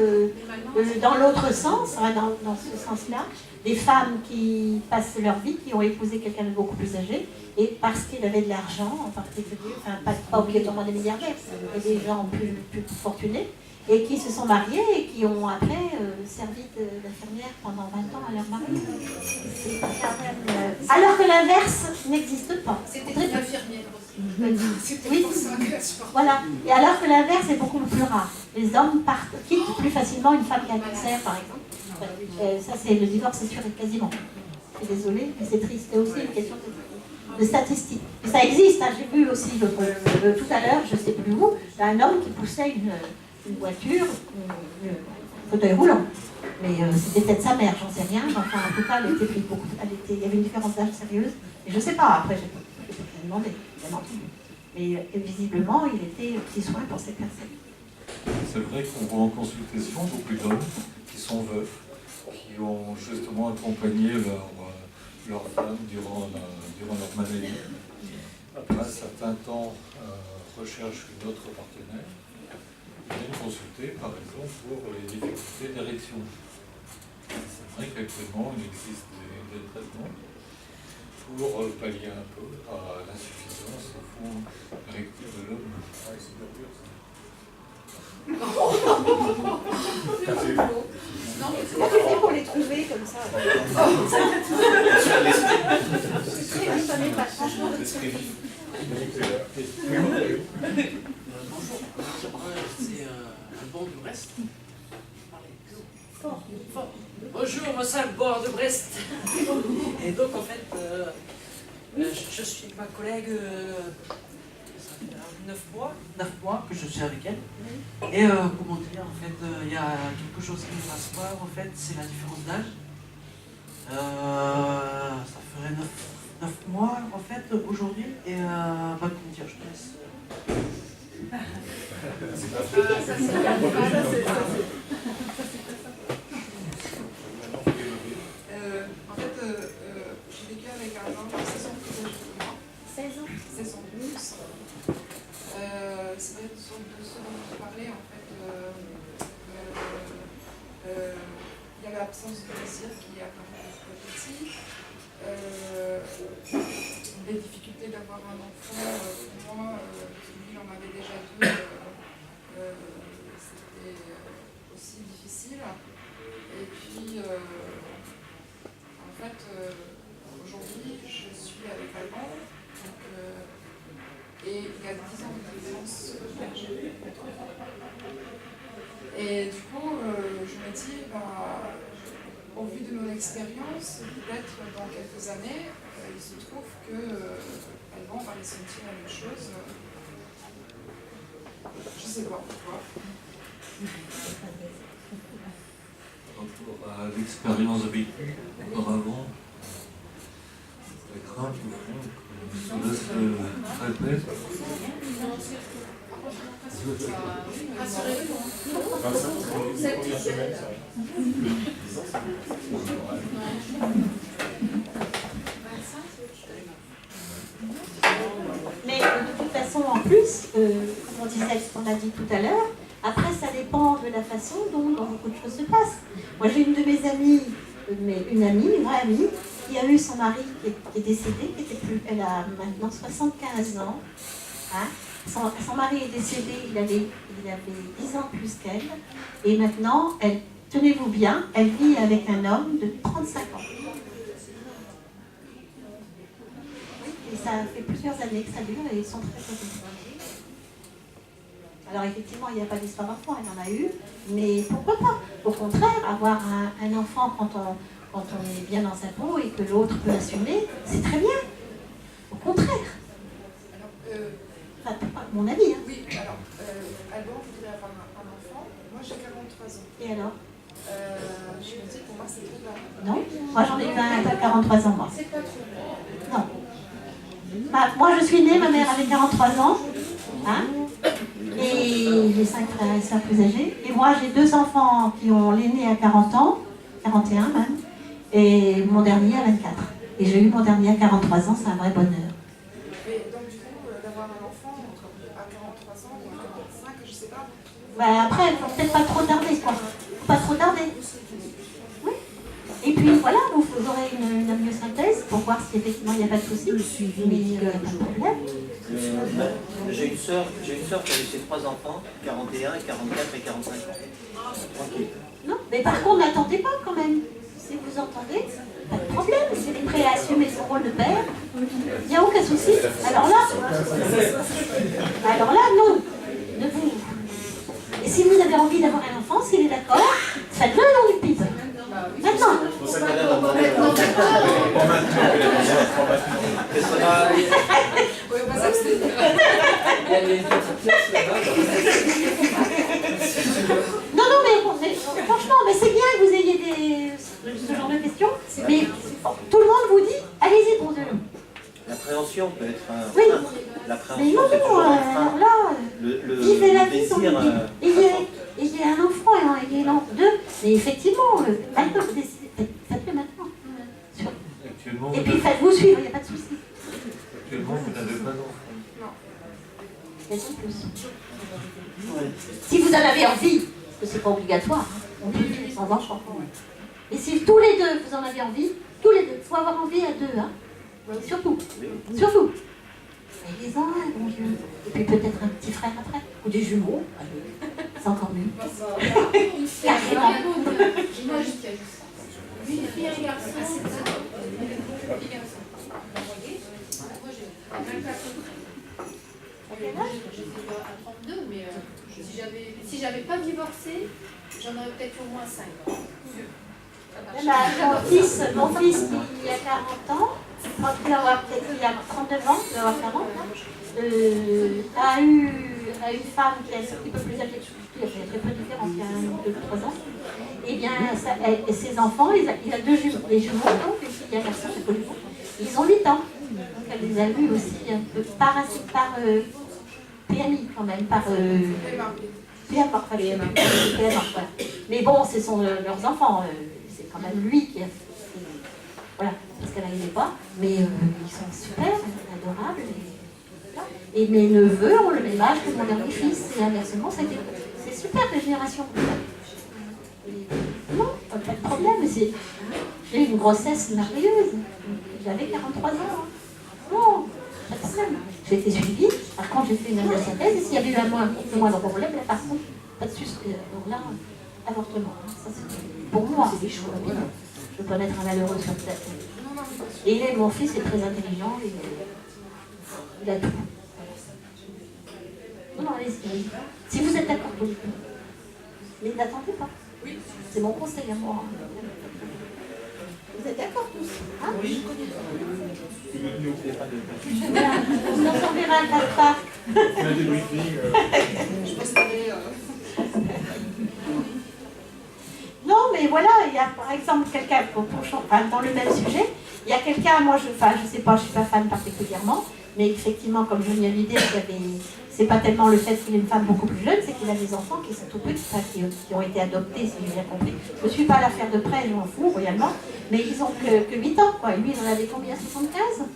dans l'autre sens, dans ce sens-là, des femmes qui passent leur vie, qui ont épousé quelqu'un de beaucoup plus âgé, et parce qu'il avait de l'argent en particulier, enfin pas obligatoirement des milliardaires, mais des gens plus fortunés, et qui se sont mariés et qui ont après servi d'infirmière pendant 20 ans à leur mari. C'est quand même, alors que l'inverse n'existe pas. C'était une infirmière aussi. C'était Oui, pour ça qu'elle se portait. voilà. Et alors que l'inverse est beaucoup plus rare. Les hommes quittent plus facilement une femme qui a un cancer, par exemple. Ça, c'est le divorce, c'est sûr, quasiment. Je suis désolée, mais c'est triste. C'est aussi une question de statistiques. Et ça existe, hein. J'ai vu aussi tout à l'heure, je ne sais plus où, un homme qui poussait une voiture, un fauteuil roulant. Mais c'était peut-être sa mère, j'en sais rien. Mais enfin, en tout cas, il y avait une différence d'âge sérieuse. Et je ne sais pas, après, je ne peux pas demander, bien entendu. Mais visiblement, il était petit soin pour cette personne. C'est vrai qu'on voit en consultation beaucoup d'hommes qui sont veufs, qui ont justement accompagné leur femme durant leur maladie. Après un certain temps, recherchent une autre partenaire. Ils viennent consulter, par exemple, pour les difficultés d'érection. C'est vrai qu'actuellement, il existe des traitements pour pallier un peu à l'insuffisance au fond érectile de l'homme. Ah, c'est super dur, ça. C'est pour les trouver comme ça. Ça n'est pas franchement. C'est un banc de Brest. Bonjour, moi c'est le bord de Brest. Et donc en fait, je suis avec ma collègue, ça fait 9 mois que je suis avec elle. Et comment dire, en fait, il y a quelque chose qui ne passe pas, en fait, c'est la différence d'âge. Ça ferait 9 mois en fait aujourd'hui. Et comment dire, je te laisse. En fait, j'ai vécu avec un homme de 16 ans plus âgé que moi. 16 ans. 16 ans de plus. C'est vrai de ce dont vous parlez, en fait, il y a l'absence de désir qui est apparue petit. Les difficultés d'avoir un enfant, pour moi, lui il en avait déjà 2, c'était aussi difficile. Et puis, en fait, aujourd'hui, je suis avec Alban, et il y a 10 ans de différence. Et du coup, je me dis, au vu de mon expérience, peut-être dans quelques années, il se trouve que Alban va ressentir la même chose. Je ne sais pas pourquoi. Par rapport à l'expérience vécue auparavant, la crainte au fond vous laisse traiter. Rassurez-vous. C'est la première semaine, ça. Mais de toute façon, en plus, comme on disait, ce qu'on a dit tout à l'heure, après, ça dépend de la façon dont beaucoup de choses se passent. Moi, j'ai une de mes amies, une vraie amie, qui a eu son mari qui est décédé, elle a maintenant 75 ans. Hein. Son mari est décédé, il avait 10 ans plus qu'elle. Et maintenant, tenez-vous bien, elle vit avec un homme de 35 ans. Et ça fait plusieurs années que ça dure et ils sont très heureux. Alors effectivement, il n'y a pas d'histoire d'enfant, elle en a eu, mais pourquoi pas? Au contraire, avoir un enfant quand on est bien dans sa peau et que l'autre peut assumer, c'est très bien. Au contraire. Alors, Enfin, mon avis. Hein. oui, alors, Alban voudrait avoir un enfant. Moi, j'ai 43 ans. Et alors? Je me dis, pour moi, c'est trop tard. Non, moi j'en ai eu un à 43 ans, moi. C'est pas trop. Non. Moi, je suis née, ma mère avait 43 ans. Hein, et j'ai 5 frères et sœurs plus âgés. Et moi, j'ai 2 enfants qui ont l'aîné à 40 ans, 41 même, et mon dernier à 24. Et j'ai eu mon dernier à 43 ans, c'est un vrai bonheur. Et donc, du coup, d'avoir un enfant à 43 ans ou à 45, je sais pas. Bah, après, il faut peut-être pas trop tarder, quoi. Faut pas trop tarder. Oui. Et puis voilà, vous aurez une amniosynthèse pour voir si effectivement il n'y a pas de souci. Le suivi Mais il n'y médical a pas de problème. J'ai une sœur qui avait ses 3 enfants, 41, 44 et 45 ans. Tranquille. Non, mais par contre, n'attendez pas quand même. Si vous entendez, pas de problème. Si elle est prêt à assumer son rôle de père, il n'y a aucun souci. Alors là, non. Ne vous... Et si vous avez envie d'avoir un enfant, s'il est d'accord, faites-le dans du pipe. Maintenant. C'est pour ça que madame a demandé Oui, on va s'abstenir. Il y a une petite pièce là-bas. Non, mais franchement, mais c'est bien que vous ayez ce genre de questions. Mais tout le monde vous dit, allez-y, posez-le. L'appréhension peut être un Oui. frein. Mais L'appréhension, non, c'est toujours un frein. là, vivez la vie sans désir, il y a un enfant et il y a deux. Mais effectivement, maintenant, vous décidez, faites-le maintenant. Actuellement, Et puis faites-vous suivre, il n'y a pas de souci. actuellement, vous n'avez pas d'enfant. Il y a en plus. Si vous en avez envie, parce que c'est pas obligatoire, hein, on peut vivre sans enfant. Et si tous les deux, vous en avez envie, tous les deux, il faut avoir envie à deux, hein. Surtout. Surtout. Soyez-en un, bon Dieu. Et puis peut-être un petit frère après. Ou des jumeaux. C'est encore mieux. Carrément. Moi, juste qu'il y a juste ça. Une fille et un garçon. Moi, j'ai même pas j'étais à 32, mais si j'avais pas divorcé, j'en aurais peut-être au moins 5 ans. Mon fils, il a 40 ans, quand il a 39 ans, il va avoir 40 a eu une femme qui est un petit peu plus âgée que lui, il y a très peu de différence, il y a 2 ou 3 ans. Et bien, ses enfants, il a 2 jumeaux, des jumeaux, donc une fille et un garçon, c'est pas le jumeau. Ils ont 8 ans. Donc elle les a eus aussi un peu par PMI quand même, par PMA, voilà. Mais bon, ce sont leurs enfants, c'est quand même lui qui a... Voilà, parce qu'elle n'arrivait pas, mais ils sont super, adorables. Et mes neveux ont le même âge que mon dernier fils, et inversement, c'est super la génération. Non, pas de problème, j'ai eu une grossesse merveilleuse. J'avais 43 ans. Hein. Non, pas de problème. J'ai été suivie, par contre j'ai fait une amniosynthèse, et s'il y avait eu un moindre problème, là par contre, pas de sucre. Donc là, avortement. Ça, pour moi, c'est des choix. Je ne peux pas mettre un malheureux sur terre. Et mon fils est très intelligent, il a tout. Non, allez-y. Si vous êtes d'accord, vous dites. Mais n'attendez pas. Oui. C'est mon conseil à moi. Vous êtes d'accord tous, hein? Oui. Voilà, on en enverra un casse-part. On a des briefings. Je posterai. Non, mais voilà, il y a par exemple quelqu'un, dans le même sujet, il y a quelqu'un, moi je sais pas, je suis pas fan particulièrement, Mais effectivement, comme Johnny Hallyday, c'est pas tellement le fait qu'il est une femme beaucoup plus jeune, c'est qu'il a des enfants qui sont tout petits, enfin, qui ont été adoptés, si j'ai bien compris. Je ne suis pas à l'affaire de près, je m'en fous, royalement, mais ils ont que 8 ans, quoi. Et lui, il en avait combien, 75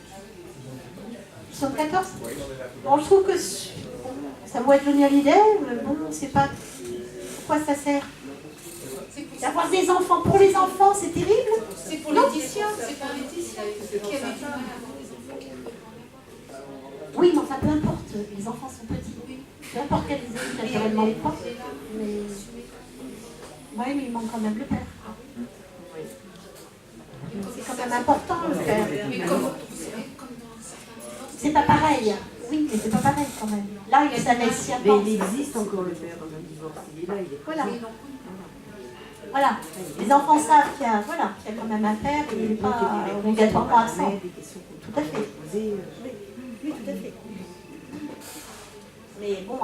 74. Bon, je trouve que ça doit être Johnny Hallyday, mais bon, c'est pas... Pourquoi ça sert? D'avoir des enfants pour les enfants, c'est terrible. C'est pour Laetitia, c'est pour Laetitia qui avait du mal à avoir des enfants. Oui, mais enfin, peu importe, les enfants sont petits. Peu importe quels ils naturellement ou pas. Mais... Oui, mais il manque quand même le père. C'est quand même important, le père. C'est pas pareil. Oui, mais c'est pas pareil quand même. Là, il s'en est si Mais il existe encore le père dans un divorce. Il est là, il est voilà. Voilà. Les enfants savent qu'il y a quand même un père et il n'est pas obligatoirement absent. Tout à fait. Oui, tout à fait. Mais bon,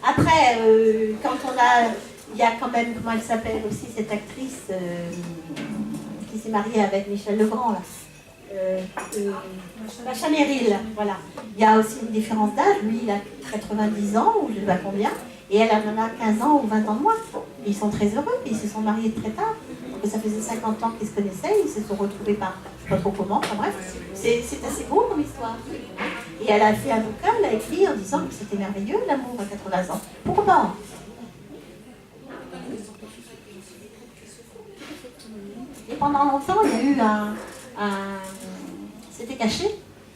après, quand il y a quand même, comment elle s'appelle aussi, cette actrice qui s'est mariée avec Michel Legrand, là. Macha Merrill, voilà. Il y a aussi une différence d'âge. Lui, il a 90 ans, ou je ne sais pas combien, et elle en a 15 ans ou 20 ans de moins. Et ils sont très heureux, ils se sont mariés très tard. Ça faisait 50 ans qu'ils se connaissaient, ils se sont retrouvés par je ne sais pas trop comment, enfin bref. C'est assez beau comme histoire. Et elle a fait un bouquin, elle a écrit en disant que c'était merveilleux l'amour à 80 ans. Pourquoi pas? Et pendant longtemps, il y a eu c'était caché,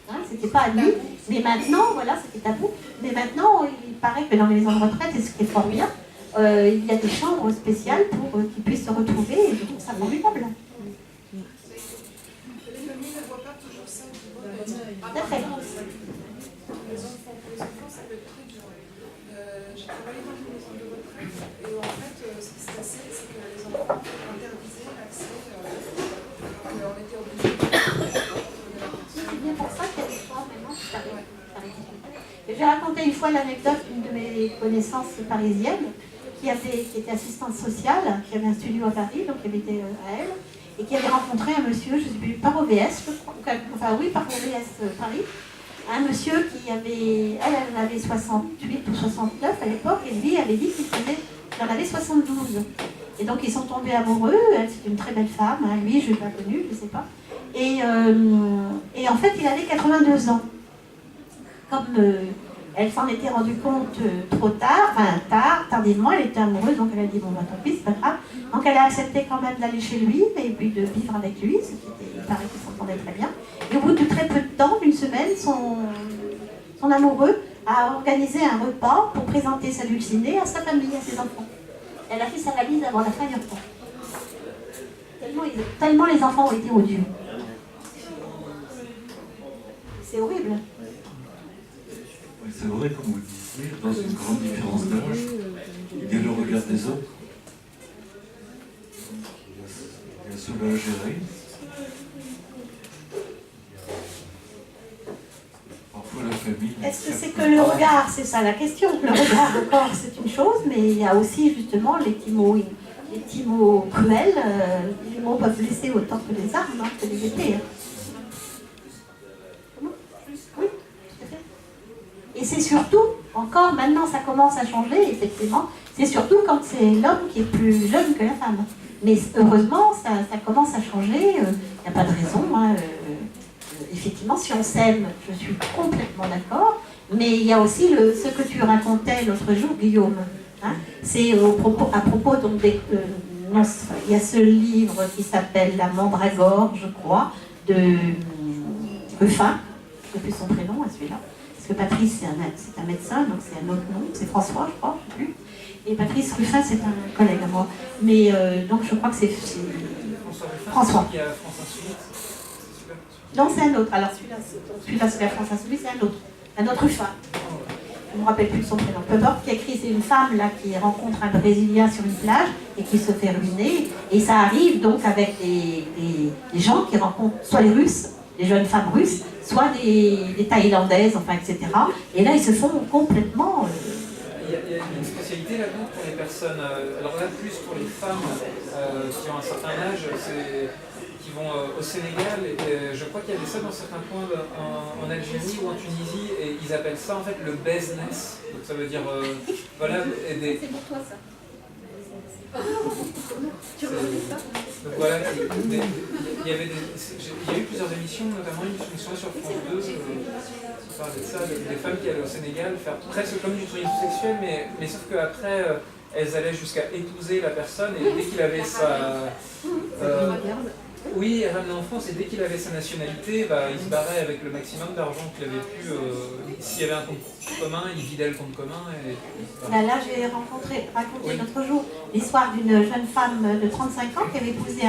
hein, c'était pas admis, mais maintenant, voilà, c'était tabou. Mais maintenant, il paraît que dans les maisons de retraite, et ce qui est fort bien, il y a des chambres spéciales pour qu'ils puissent se retrouver, et je trouve ça formidable. Les familles ne voient pas toujours ça au niveau de... Tout à fait. Les enfants, ça peut être très dur. J'ai travaillé dans une maison de retraite et en fait, ce qui se passait, c'est que les enfants interdisaient l'accès. On était obligés de... C'est bien pour ça qu'il y a des fois maintenant qui s'arrêtent. J'ai raconté une fois l'anecdote d'une de mes connaissances parisiennes qui était assistante sociale, qui avait un studio à Paris, donc qui avait été à elle, et qui avait rencontré un monsieur, je ne sais plus, par OBS, je crois, enfin oui, par OBS Paris, un monsieur qui avait, elle avait 68 ou 69 à l'époque, et lui avait dit qu'il en avait 72. Et donc ils sont tombés amoureux, elle c'est une très belle femme, hein, lui je ne l'ai pas connu, je ne sais pas. Et en fait il avait 82 ans. Comme elle s'en était rendue compte trop tard, tardivement, elle était amoureuse, donc elle a dit bon bah tant pis, c'est pas grave. Donc elle a accepté quand même d'aller chez lui et puis de vivre avec lui, ce qui était, il paraît qu'ils s'entendaient très bien. Et au bout de très peu de temps, d'une semaine, son amoureux a organisé un repas pour présenter sa dulcinée à sa famille, à ses enfants. Elle a fait sa valise avant la fin du repas. Tellement les enfants ont été odieux. C'est horrible. Oui, c'est vrai, comme vous disiez, dans une grande différence d'âge, il y a le regard des autres. Il y a cela à gérer. Parfois la famille... Est-ce que c'est que le regard, c'est ça la question? Le regard au corps, c'est une chose, mais il y a aussi justement les petits mots cruels. Les mots peuvent blesser autant que les armes, hein, que les épées. Hein. Oui, tout à fait. Et c'est surtout, encore maintenant ça commence à changer, effectivement, c'est surtout quand c'est l'homme qui est plus jeune que la femme. Mais heureusement, ça commence à changer, il n'y a pas de raison. Hein, effectivement, si on s'aime, je suis complètement d'accord, mais il y a aussi ce que tu racontais l'autre jour, Guillaume. Hein, c'est à propos donc il y a ce livre qui s'appelle La Mandragore, je crois, de Ruffin, je ne sais plus son prénom à celui-là, parce que Patrice c'est un médecin, donc c'est un autre nom, c'est François, je crois, je ne sais plus. Et Patrice Ruffin, c'est un collègue à moi. Mais donc je crois que c'est François. Qui a France Insoumise. Non, c'est un autre. Alors celui-là c'est la France Insoumise, c'est un autre Ruffin. Je ne me rappelle plus de son prénom. Peu importe, qui a écrit, c'est une femme là qui rencontre un Brésilien sur une plage et qui se fait ruiner. Et ça arrive donc avec des gens qui rencontrent soit les Russes, des jeunes femmes russes, soit des Thaïlandaises, enfin, etc. Et là, ils se font complètement... Il y a une spécialité là-dedans pour les personnes, alors là plus pour les femmes qui ont un certain âge, qui vont au Sénégal, et je crois qu'il y avait ça dans certains coins en Algérie ou en Tunisie, et ils appellent ça en fait le business. Donc ça veut dire, voilà, C'est pour toi ça. Tu reconnais ça? donc voilà, il y a eu plusieurs émissions, notamment une émission sur France 2, qui parlait de ça, des femmes qui allaient au Sénégal faire presque comme du tourisme sexuel, mais sauf qu'après, elles allaient jusqu'à épouser la personne, et dès qu'il avait sa... oui, elle ramenait en France, et dès qu'il avait sa nationalité, bah, il se barrait avec le maximum d'argent qu'il avait pu. S'il y avait un compte commun, il vidait le compte commun. Là, j'ai raconté l'autre jour l'histoire d'une jeune femme de 35 ans qui avait épousé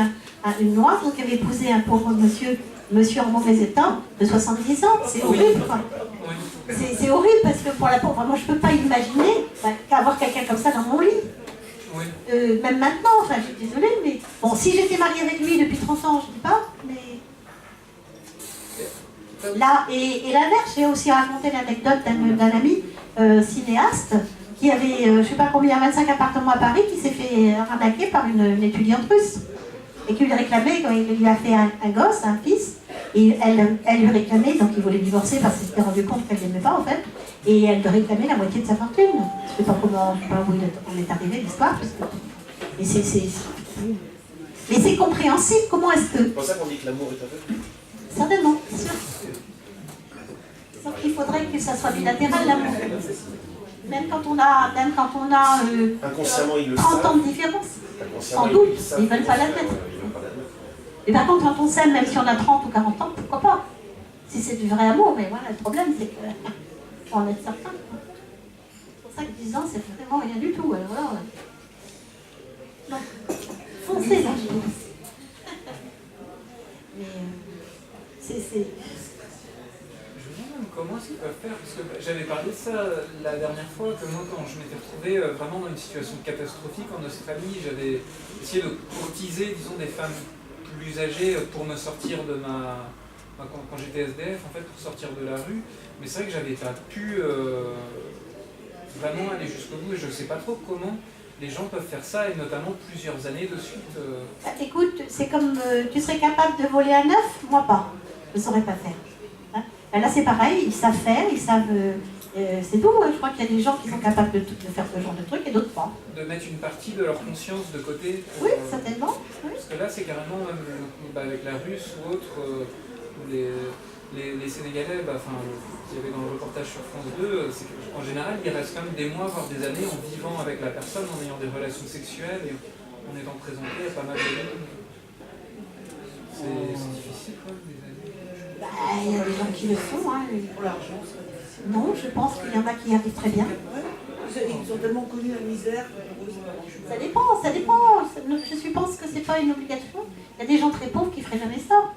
une noire, donc qui avait épousé un pauvre monsieur en mauvais état de 70 ans. C'est horrible, quoi. C'est horrible parce que pour la pauvre, moi je peux pas imaginer qu'avoir quelqu'un comme ça dans mon lit. Oui. Même maintenant, enfin je suis désolée, mais bon, si j'étais mariée avec lui depuis 30 ans, je dis pas, mais... Là, et l'inverse, j'ai aussi raconté l'anecdote d'un ami cinéaste qui avait, je sais pas combien, 25 appartements à Paris, qui s'est fait arnaquer par une étudiante russe. Et qui lui réclamait, quand il lui a fait un gosse, un fils, et elle lui réclamait, donc il voulait divorcer parce qu'il s'était rendu compte qu'elle l'aimait pas en fait, et elle lui réclamait la moitié de sa fortune. Je sais pas comment, je sais pas où on est arrivé l'histoire, mais c'est compréhensible. Comment est-ce que... C'est pour ça qu'on dit que l'amour est aveugle. Certainement, bien sûr. Sauf qu'il faudrait que ça soit bilatéral l'amour. Même quand on a inconsciemment, ils le 30 savent. ans de différence. Sans doute, ils ne veulent pas l'admettre. Et par contre, quand on s'aime, même si on a 30 ou 40 ans, pourquoi pas? Si c'est du vrai amour, mais voilà, le problème, c'est que faut en être certain. C'est pour ça que 10 ans, c'est vraiment rien du tout. Alors là, donc, foncez là, je pense. Mais c'est... Je me demande comment est-ce qu'ils peuvent faire, parce que j'avais parlé de ça la dernière fois, que moi, quand je m'étais retrouvé vraiment dans une situation catastrophique en Australie, j'avais essayé de courtiser, disons, des femmes plus âgées pour me sortir de ma... Quand j'étais SDF, en fait, pour sortir de la rue. Mais c'est vrai que j'avais pas pu vraiment aller jusqu'au bout, et je sais pas trop comment les gens peuvent faire ça, et notamment plusieurs années de suite. Bah, écoute, c'est comme tu serais capable de voler un œuf, moi pas. Je ne saurais pas faire. Hein? Ben là, c'est pareil, ils savent faire, ils savent... c'est tout, hein. Je crois qu'il y a des gens qui sont capables de faire ce genre de truc et d'autres pas. De mettre une partie de leur conscience de côté. Oui, certainement. Oui. Parce que là, c'est carrément, même avec la Russe ou autre, les Sénégalais, qu'il y avait dans le reportage sur France 2, c'est qu'en général, ils restent quand même des mois, voire des années, en vivant avec la personne, en ayant des relations sexuelles et en étant présentés à pas mal de monde. C'est difficile, quoi, des années. Bah, il y a des gens qui le font. Hein. Pour l'argent, c'est difficile. Non, je pense qu'il y en a qui y arrivent très bien. Ils ont tellement connu la misère. Ça dépend. Je pense que c'est pas une obligation. Il y a des gens très pauvres qui feraient jamais ça.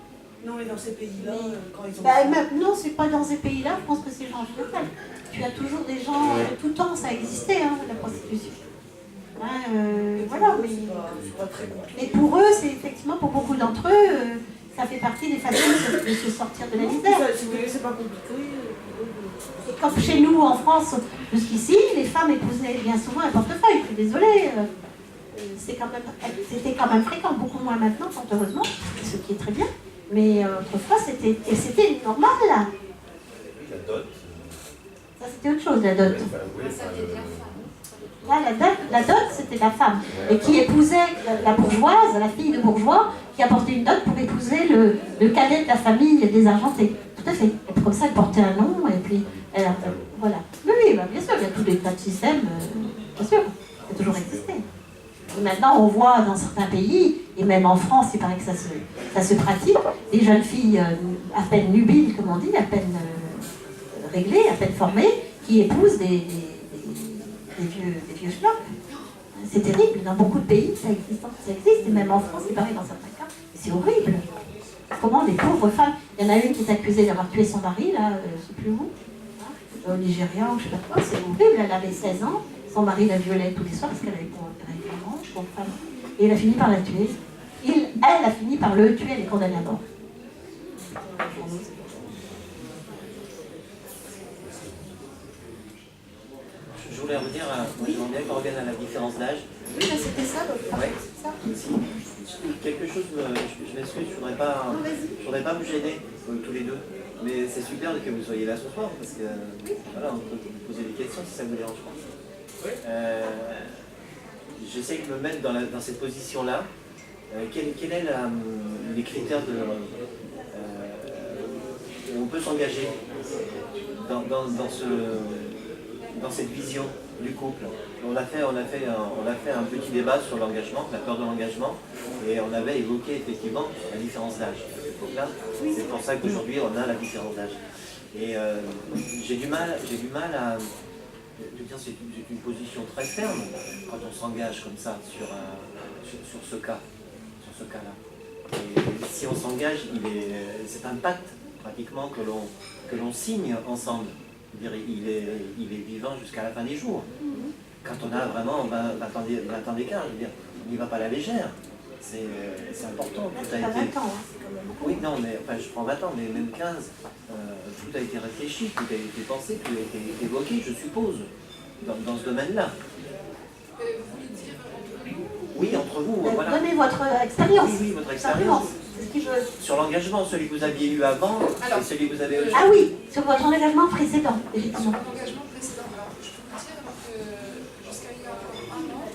Non, mais dans ces pays-là, quand ils ont... Non, c'est pas dans ces pays-là, je pense que c'est en général. Tu as toujours des gens, tout le temps, ça existait, hein, la prostitution. Voilà, mais pour eux, c'est effectivement, pour beaucoup d'entre eux, ça fait partie des façons de se sortir de la misère. C'est pas compliqué. Et comme chez nous, en France, jusqu'ici, les femmes épousaient bien souvent un portefeuille. Je suis désolée. C'était quand même fréquent, beaucoup moins maintenant, fort heureusement, ce qui est très bien. Mais autrefois, c'était normal, là. La dot. Ça, c'était autre chose, la dot. Là, la dot, c'était la femme. Et qui épousait la bourgeoise, la fille de bourgeois, qui apportait une dot pour épouser le cadet de la famille désargentée. Tout à fait. Et puis, comme ça, elle portait un nom, et puis, voilà. Oui, bien sûr, il y a tous les tas de systèmes, bien sûr, ça a toujours existé. Et maintenant, on voit dans certains pays, et même en France, il paraît que ça se pratique, des jeunes filles à peine nubiles, comme on dit, à peine réglées, à peine formées, qui épousent des vieux schlocks. C'est terrible, dans beaucoup de pays, ça existe, et même en France, il paraît dans certains cas. C'est horrible. Comment les pauvres femmes, il y en a une qui est accusée d'avoir tué son mari, là, je ne sais plus où, au Nigeria, ou je ne sais pas quoi, c'est horrible, elle avait 16 ans, son mari la violait tous les soirs parce qu'elle avait pour femme. Et il a fini par la tuer. Elle a fini par le tuer, elle est condamnée à mort. Je voulais revenir, j'aimerais bien qu'on revienne à la différence d'âge. Oui, c'était ça, donc. Ouais. Ça. quelque chose, je m'excuse, je voudrais pas vous gêner, tous les deux. Mais c'est super que vous soyez là ce soir, parce que voilà, on peut vous poser des questions si ça vous dérange pas. Oui. J'essaie de me mettre dans cette position-là. Quels est les critères où on peut s'engager dans cette vision du couple? On a fait un petit débat sur l'engagement, la peur de l'engagement, et on avait évoqué effectivement la différence d'âge. C'est pour ça qu'aujourd'hui on a la différence d'âge. Et j'ai du mal à... Je veux dire, c'est une position très ferme quand on s'engage comme ça sur ce cas-là. Et si on s'engage, c'est un pacte pratiquement que l'on signe ensemble. Je veux dire, il est vivant jusqu'à la fin des jours. Quand on a vraiment 20 ans d'écart, je veux dire, on n'y va pas à la légère. C'est important. Tout a été... 20 ans, hein, c'est quand même beaucoup. Oui, non, mais enfin, je prends 20 ans, mais même 15. Tout a été réfléchi, tout a été pensé, tout a été évoqué, je suppose, dans ce domaine-là. Vous voulez dire entre nous? Oui, entre vous, voilà. Donnez votre expérience. Oui, votre expérience. Sur l'engagement, celui que vous aviez eu avant, et celui que vous avez eu. Ah oui, sur votre engagement précédent, effectivement. Sur l'engagement précédent, alors je peux vous dire que jusqu'à il y a encore un an,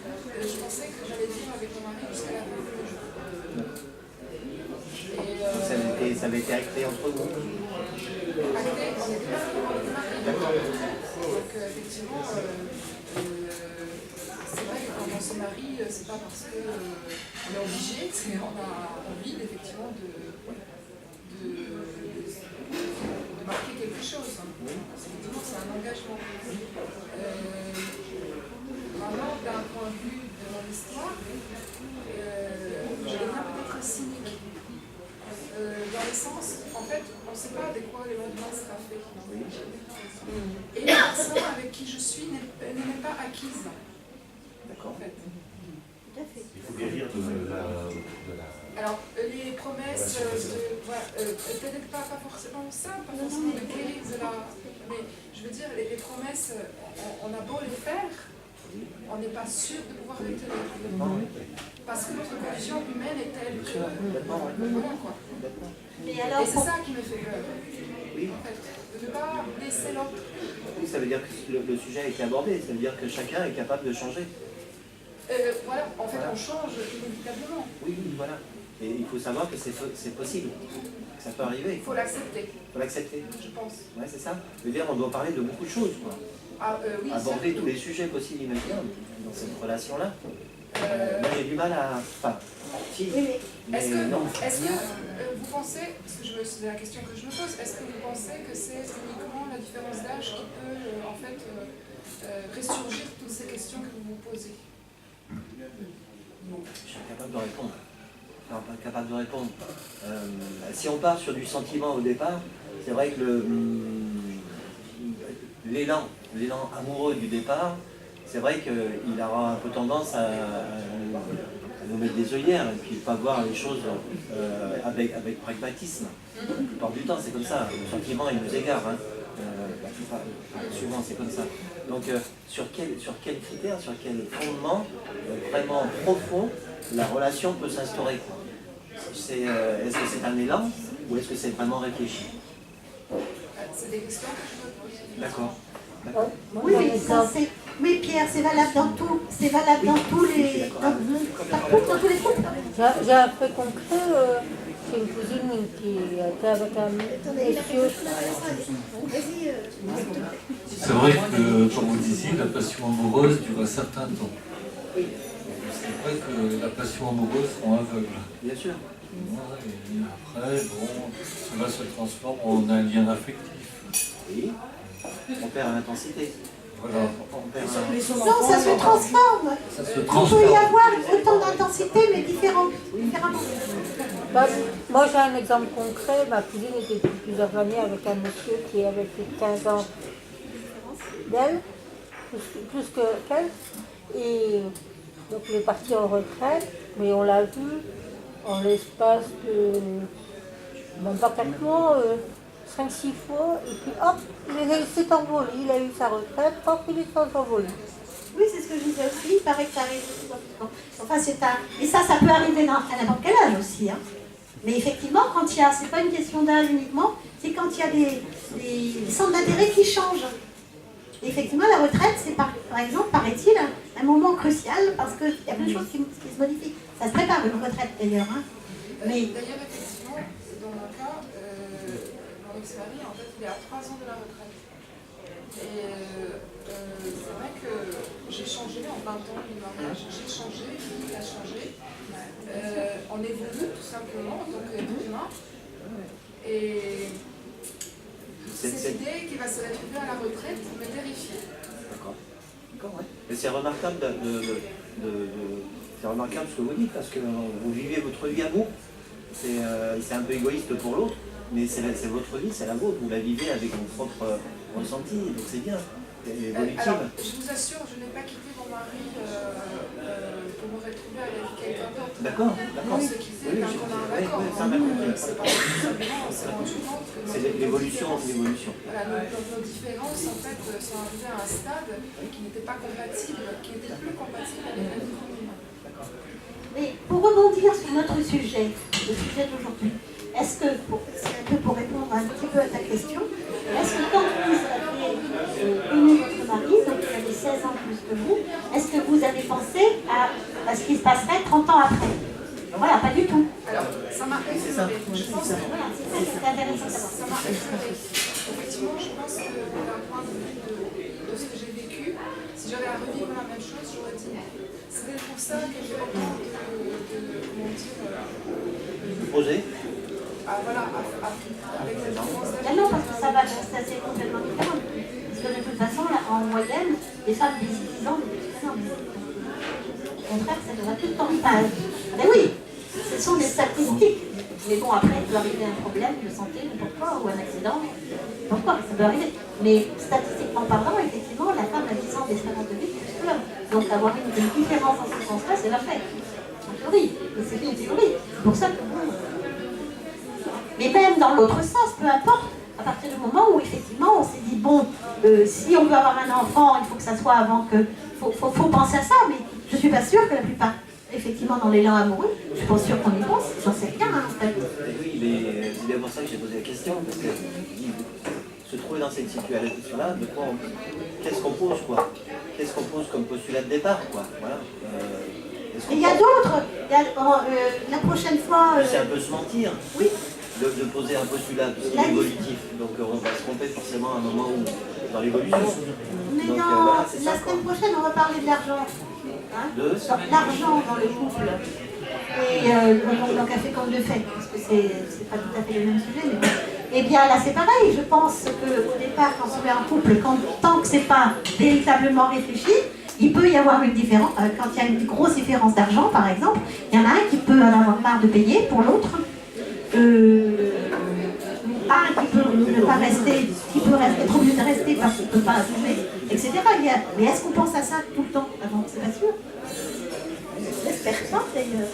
je pensais que j'allais vivre avec mon mari jusqu'à la fin de mes jours. Ça avait été acté entre vous. Acté, on est bien avec mon mari. D'accord. Donc effectivement, c'est vrai que quand on se marie, c'est pas parce qu'on est obligé, c'est on a envie effectivement de marquer quelque chose. Effectivement, c'est un engagement. Vraiment, d'un point de vue de mon histoire, je deviens peut-être cynique. Dans le sens, en fait, on ne sait pas de quoi le lendemain sera fait. Et la personne avec qui je suis n'est pas acquise. D'accord. En fait. Il faut guérir de la... Alors, les promesses, peut-être pas forcément ça, pas forcément de guérir de la... Mais je veux dire, les promesses, on a beau les faire, on n'est pas sûr de pouvoir les tenir. Parce que notre condition humaine est telle que... Voilà quoi. Et c'est ça qui me fait peur. Oui. En fait, de ne pas laisser l'autre. Oui, ça veut dire que le sujet a été abordé, ça veut dire que chacun est capable de changer. Voilà, en fait, on change inévitablement. Oui, voilà. Et il faut savoir que c'est possible, que ça peut arriver. Il faut l'accepter. Il faut l'accepter. Je pense. Ouais, c'est ça. Je veux dire, on doit parler de beaucoup de choses, quoi. Oui, aborder tous les sujets possibles et imaginables dans cette relation-là. Moi, j'ai du mal à... Enfin, si. Est-ce que vous pensez, parce que c'est la question que je me pose, est-ce que vous pensez que c'est uniquement la différence d'âge qui peut, en fait, ressurgir toutes ces questions que vous vous posez? Je suis incapable de répondre. Incapable de répondre. Si on part sur du sentiment au départ, c'est vrai que l'élan amoureux du départ, c'est vrai qu'il aura un peu tendance à nous mettre des œillères et puis pas voir les choses avec pragmatisme. La plupart du temps, c'est comme ça. Le sentiment, il nous égare. Hein. Souvent, c'est comme ça. Donc, sur quel critère, sur quel fondement vraiment profond la relation peut s'instaurer? Est-ce que c'est un élan ou est-ce que c'est vraiment réfléchi? C'est des questions que je me pose. D'accord. Oui, Pierre, c'est valable dans tout. C'est valable dans tous les... Dans tous les couples. J'ai un fait concret. C'est une cousine qui était avec un monsieur. C'est vrai que, comme vous disiez, la passion amoureuse dure un certain temps. C'est vrai que la passion amoureuse rend aveugle. Bien sûr. Et après, cela se transforme en un lien affectif. Oui. On perd l'intensité. Voilà. Non, ça se transforme. Il peut y avoir autant d'intensité, mais différemment. Moi, j'ai un exemple concret. Ma cousine était depuis plusieurs années avec un monsieur qui avait plus de 15 ans d'elle, plus qu'elle. Et donc, il est parti en retraite, mais on l'a vu en l'espace de même pas 4 mois, 5-6 fois, et puis hop, il s'est envolé, il a eu sa retraite, hop, il est envolé. Oui, c'est ce que je disais aussi. Il paraît que ça arrive aussi dans tout. Enfin, et ça peut arriver à n'importe quel âge aussi. Hein. Mais effectivement, quand il y a, c'est pas une question d'âge uniquement, c'est quand il y a des centres d'intérêt qui changent. Et effectivement, la retraite, c'est par exemple, paraît-il, un moment crucial parce qu'il y a plein de choses qui se modifient. Ça se prépare une retraite d'ailleurs. Hein. Mais... D'ailleurs, effectivement, dans mon cas, mon ex-mari, en fait, il est à 3 ans de la retraite. Et c'est vrai que j'ai changé en 20 ans du mariage, j'ai changé, il a changé. On évolue tout simplement en tant qu'être humain. Et cette idée qui va se retrouver à la retraite me terrifie. D'accord. Ouais. Mais c'est remarquable c'est remarquable ce que vous dites, parce que vous vivez votre vie à vous. C'est un peu égoïste pour l'autre, mais c'est votre vie, c'est la vôtre. Vous la vivez avec vos propres ressentis, donc c'est bien. Alors, je vous assure, je n'ai pas quitté mon mari pour me retrouver avec quelqu'un d'autre. D'accord. On se quittait quand on a un accord. C'est pas tout simplement, on s'est rendu compte que... C'est l'évolution. Voilà, nos différences, en fait, sont arrivées à un stade qui n'était pas compatible, qui n'était plus compatible avec la vie commune. Mais pour rebondir sur notre sujet, le sujet d'aujourd'hui, est-ce que, c'est un peu pour répondre un petit peu à ta question, est-ce que quand vous avez connu votre mari, donc vous avez 16 ans plus que vous, est-ce que vous avez pensé à ce qui se passerait 30 ans après? Voilà, pas du tout. Alors, ça m'a effleuré. Je pense que voilà, c'est ça qui est intéressant de savoir. ça m'a effleuré. Effectivement, je pense que d'un point de vue de ce que j'ai vécu, si j'avais à revivre la même chose, j'aurais dit. C'est pour ça que j'ai autant comment dire, Poser. voilà, avec la différence d'âge. Non, parce que ça va, c'est complètement différent. Parce que de toute façon, là, en moyenne, les femmes de 10 ans, au contraire, ça devrait tout le temps pas. Mais oui, ce sont des statistiques. Mais bon, après, il peut arriver un problème de santé, n'importe quoi, ou un accident. Pourquoi ça peut arriver. Mais statistiquement parlant, effectivement, la femme a 10 ans d'espérance de vie plus que l'homme. Donc avoir une différence en ce sens-là, c'est la fête. En théorie. Mais c'est une théorie. C'est pour ça que mais même dans l'autre sens, peu importe, à partir du moment où effectivement on s'est dit, bon, si on veut avoir un enfant, il faut que ça soit avant que... Faut penser à ça, mais je ne suis pas sûre que la plupart, effectivement, dans l'élan amoureux, je ne suis pas sûre qu'on y pense, j'en sais rien, hein, en fait. Oui, mais c'est bien pour ça que j'ai posé la question, parce que se trouver dans cette situation-là, qu'est-ce qu'on pose, quoi? Qu'est-ce qu'on pose comme postulat de départ, quoi? Voilà. Il y a d'autres, la prochaine fois... C'est un peu se mentir. Oui. De poser un postulat évolutif. Donc on va se tromper forcément à un moment où, dans l'évolution. Mais donc, non, voilà, la semaine prochaine, on va parler de l'argent. Hein, l'argent dans le couple. Et donc à fait comme de fait, parce que c'est pas tout à fait le même sujet. Mais bon. Eh bien là c'est pareil, je pense qu'au départ, quand on est en couple, tant que c'est pas véritablement réfléchi, il peut y avoir une différence. Quand il y a une grosse différence d'argent, par exemple, il y en a un qui peut en avoir marre de payer pour l'autre. Qui peut ne pas rester, qui peut être obligé de rester parce qu'il ne peut pas assumer, etc. Mais est-ce qu'on pense à ça tout le temps avant? C'est pas sûr. J'espère pas d'ailleurs.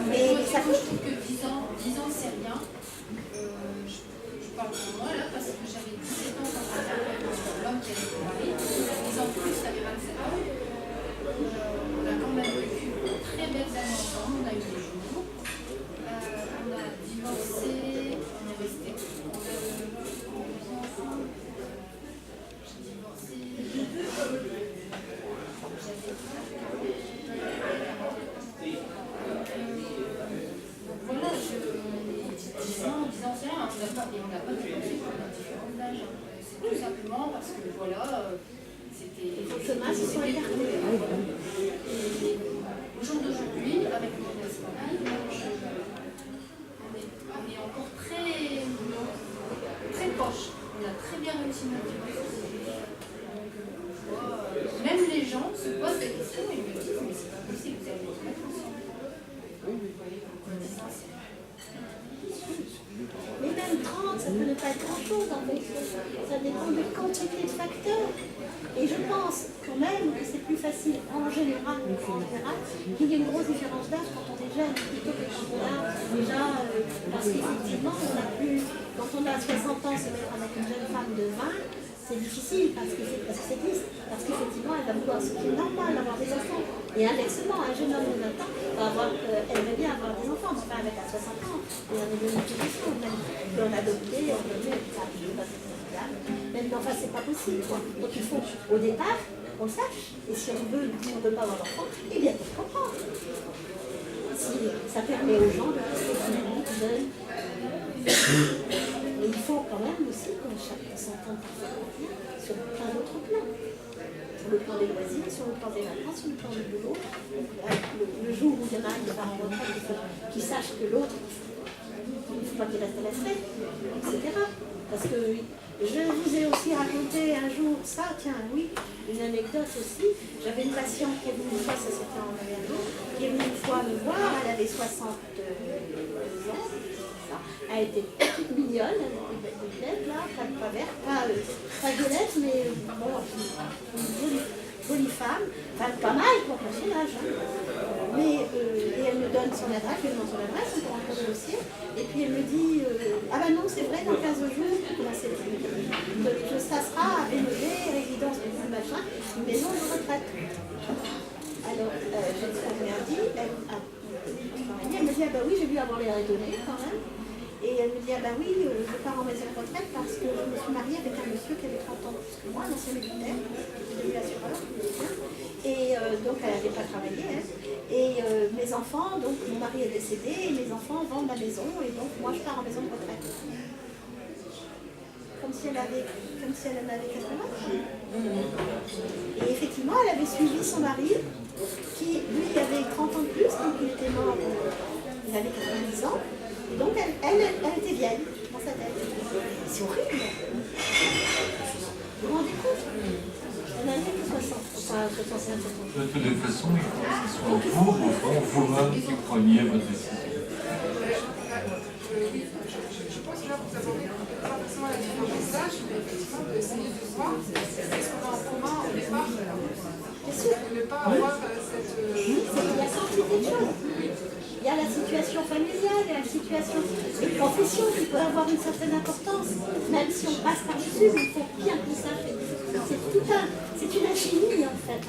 Mais ça, je trouve que 10 ans c'est rien. Je parle pour moi là parce que j'avais 17 ans quand j'avais l'homme qui avait marié. 10 ans plus, ça fait 27 ans. On a quand même vécu de très belles années ensemble, on a eu des jours. On a divorcé, on est resté. On a eu enfants. J'ai divorcé. Donc voilà, 10 ans, c'est rien. On n'a pas divorcé pour la différence d'âge. C'est tout simplement parce que voilà, c'était. Au jour d'aujourd'hui, avec mon ex-mari, on est encore très proche. On a très bien réussi notre divorce. Donc, même les gens se posent des questions et me disent mais c'est pas possible, vous allez vous mettre ensemble. Vous voyez, comme 10 ans, c'est... Mais même 30, ça peut ne pas être grand-chose en fait. Ça dépend de quantité de facteurs. Et je pense quand même que c'est plus facile en général qu'il y ait une grosse différence d'âge quand on est jeune plutôt que quand on a déjà... parce qu'effectivement, quand on a 60 ans, se mettre avec une jeune femme de 20, c'est difficile parce que c'est triste, parce qu'effectivement, elle va vouloir ce qui est normal, avoir des enfants. Et inversement, un jeune homme de 20 ans aimerait bien avoir des enfants, enfin avec à 60 ans, et on est devenu plus discours, même qu'on a adopté, on a dit, ça arrive pas, mais enfin, c'est pas possible, quoi. Donc il faut, au départ, qu'on le sache, et si on veut pas avoir d'enfants, eh bien, il faut comprendre. Si ça permet aux gens de rester dynamiques, jeunes. Mais il faut quand même aussi que chacun s'entende parfaitement bien sur plein d'autres plans. Sur le plan des loisirs, sur le plan des vacances, sur le plan du boulot. Le jour où il y en a un qui part en retraite, il faut qu'il sache que l'autre, il ne faut pas qu'il reste à la fête, etc. Parce que je vous ai aussi raconté un jour ça, tiens, oui, une anecdote aussi. J'avais une patiente qui est venue une fois, ça c'était en Auvergne, qui est venue une fois me voir, elle avait 62 ans. Elle était toute mignonne, elle était belle, là, pas verte, pas violette, mais bon, une jolie femme, enfin pas mal pour son âge. Hein. Et elle me donne son adresse, je lui demande son adresse, on rentre le dossier, et puis elle me dit ah ben non, c'est vrai, dans 15 jours, ça sera à rénover, résidence, machin, une maison de retraite. Alors, j'ai rien dit, elle me dit ah ben oui, j'ai dû avoir l'air étonnée quand même. Et elle me dit, ah bah oui, je pars en maison de retraite parce que je me suis mariée avec un monsieur qui avait 30 ans plus que moi, un ancien militaire, devenu assureur. Et donc elle n'avait pas travaillé. Hein. Et mes enfants, donc mon mari est décédé, et mes enfants vendent la maison, et donc moi je pars en maison de retraite. Comme si elle en avait 80 ans. Et effectivement, elle avait suivi son mari, qui lui avait 30 ans de plus, donc il était mort, il avait 90 ans. Et donc elle était vieille dans sa tête. C'est horrible. Vous vous rendez compte? Elle n'avait que 60, enfin 65, 60. De toutes les façons, il faut que ce soit vous, au fond, vous-même qui preniez votre décision. Je pense que là, vous abordez pas forcément la différence d'âge, mais effectivement d'essayer de voir ce qu'on a en commun au départ. De ne pas avoir cette... Il y a quantité de choses. Il y a la situation familiale, il y a la situation de profession qui peut avoir une certaine importance, même si on passe par-dessus, mais il faut bien que ça fait. C'est une alchimie en fait.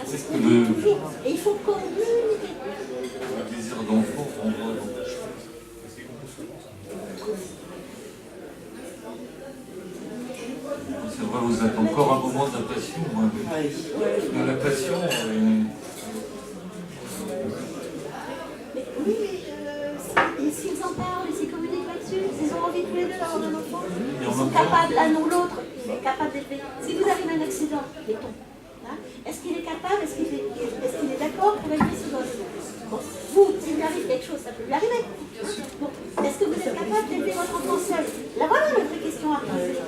C'est ce qu'on dit toujours. Et il faut communiquer. Le désir d'enfant renvoie dans la chose. C'est vrai, vous êtes encore un moment de la passion. Hein, de la passion. Oui, mais s'ils en parlent et s'ils communiquent là-dessus, s'ils ont envie tous les deux d'avoir un enfant, ils sont capables, l'un ou l'autre, il est capable d'élever. Si vous avez un accident, mettons, hein, est-ce qu'il est capable, est-ce qu'il est d'accord pour élever ce gosse? Bon, vous, s'il lui arrive quelque chose, ça peut lui arriver. Bon, est-ce que vous êtes capable d'élever votre enfant seul? Là, voilà la vraie question à poser.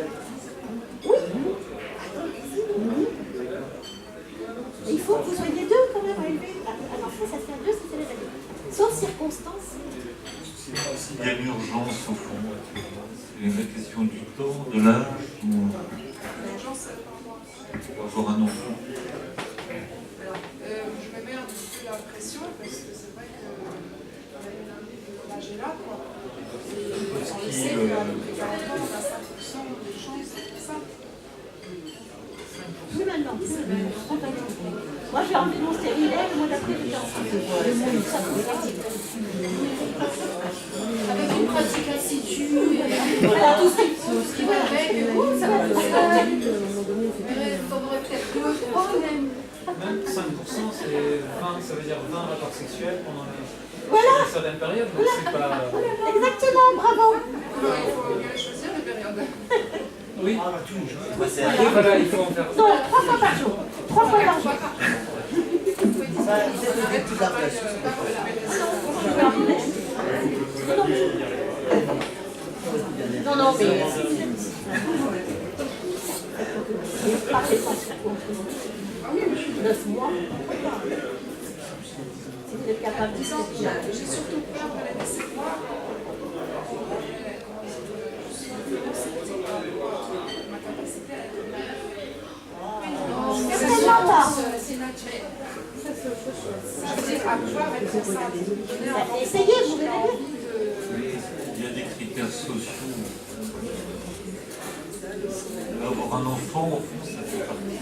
Oui. Et il faut que vous soyez deux quand même à élever un enfant, ça fait à deux, c'est les années. Sauf circonstances. Il y a une urgence au fond. C'est la question du temps, de l'âge, pour avoir un enfant. Alors, je me mets un petit peu la pression parce que c'est vrai que l'âge est là, quoi. Et on le sait qu'à peu près 40 ans, on a 5% de chance pour ça. Plus maintenant, moi j'ai enlevé mon stérilet, le mois d'après j'étais enceinte. Avec une pratique assidue, Voilà, tout ce qui va avec, ça va tout ça. Il faudrait peut-être que même 5%, c'est 20, ça veut dire 20 rapports sexuels pendant voilà. Certaines périodes, donc c'est pas... Exactement, bravo. Alors, il faut bien choisir les périodes. Oui. Oui, voilà, il faut en faire. Donc, 3 fois par jour. 3 fois par jour. Non, non, mais... Parlez pas sur 9 mois. Si vous êtes capable de J'ai surtout peur de la laisser voir. Ma capacité à être certainement pas. c'est naturel. je veux dire, à pouvoir être enceinte. Essayez, vous verrez. Il y a des critères sociaux. Pour un enfant, au fond, ça fait partie.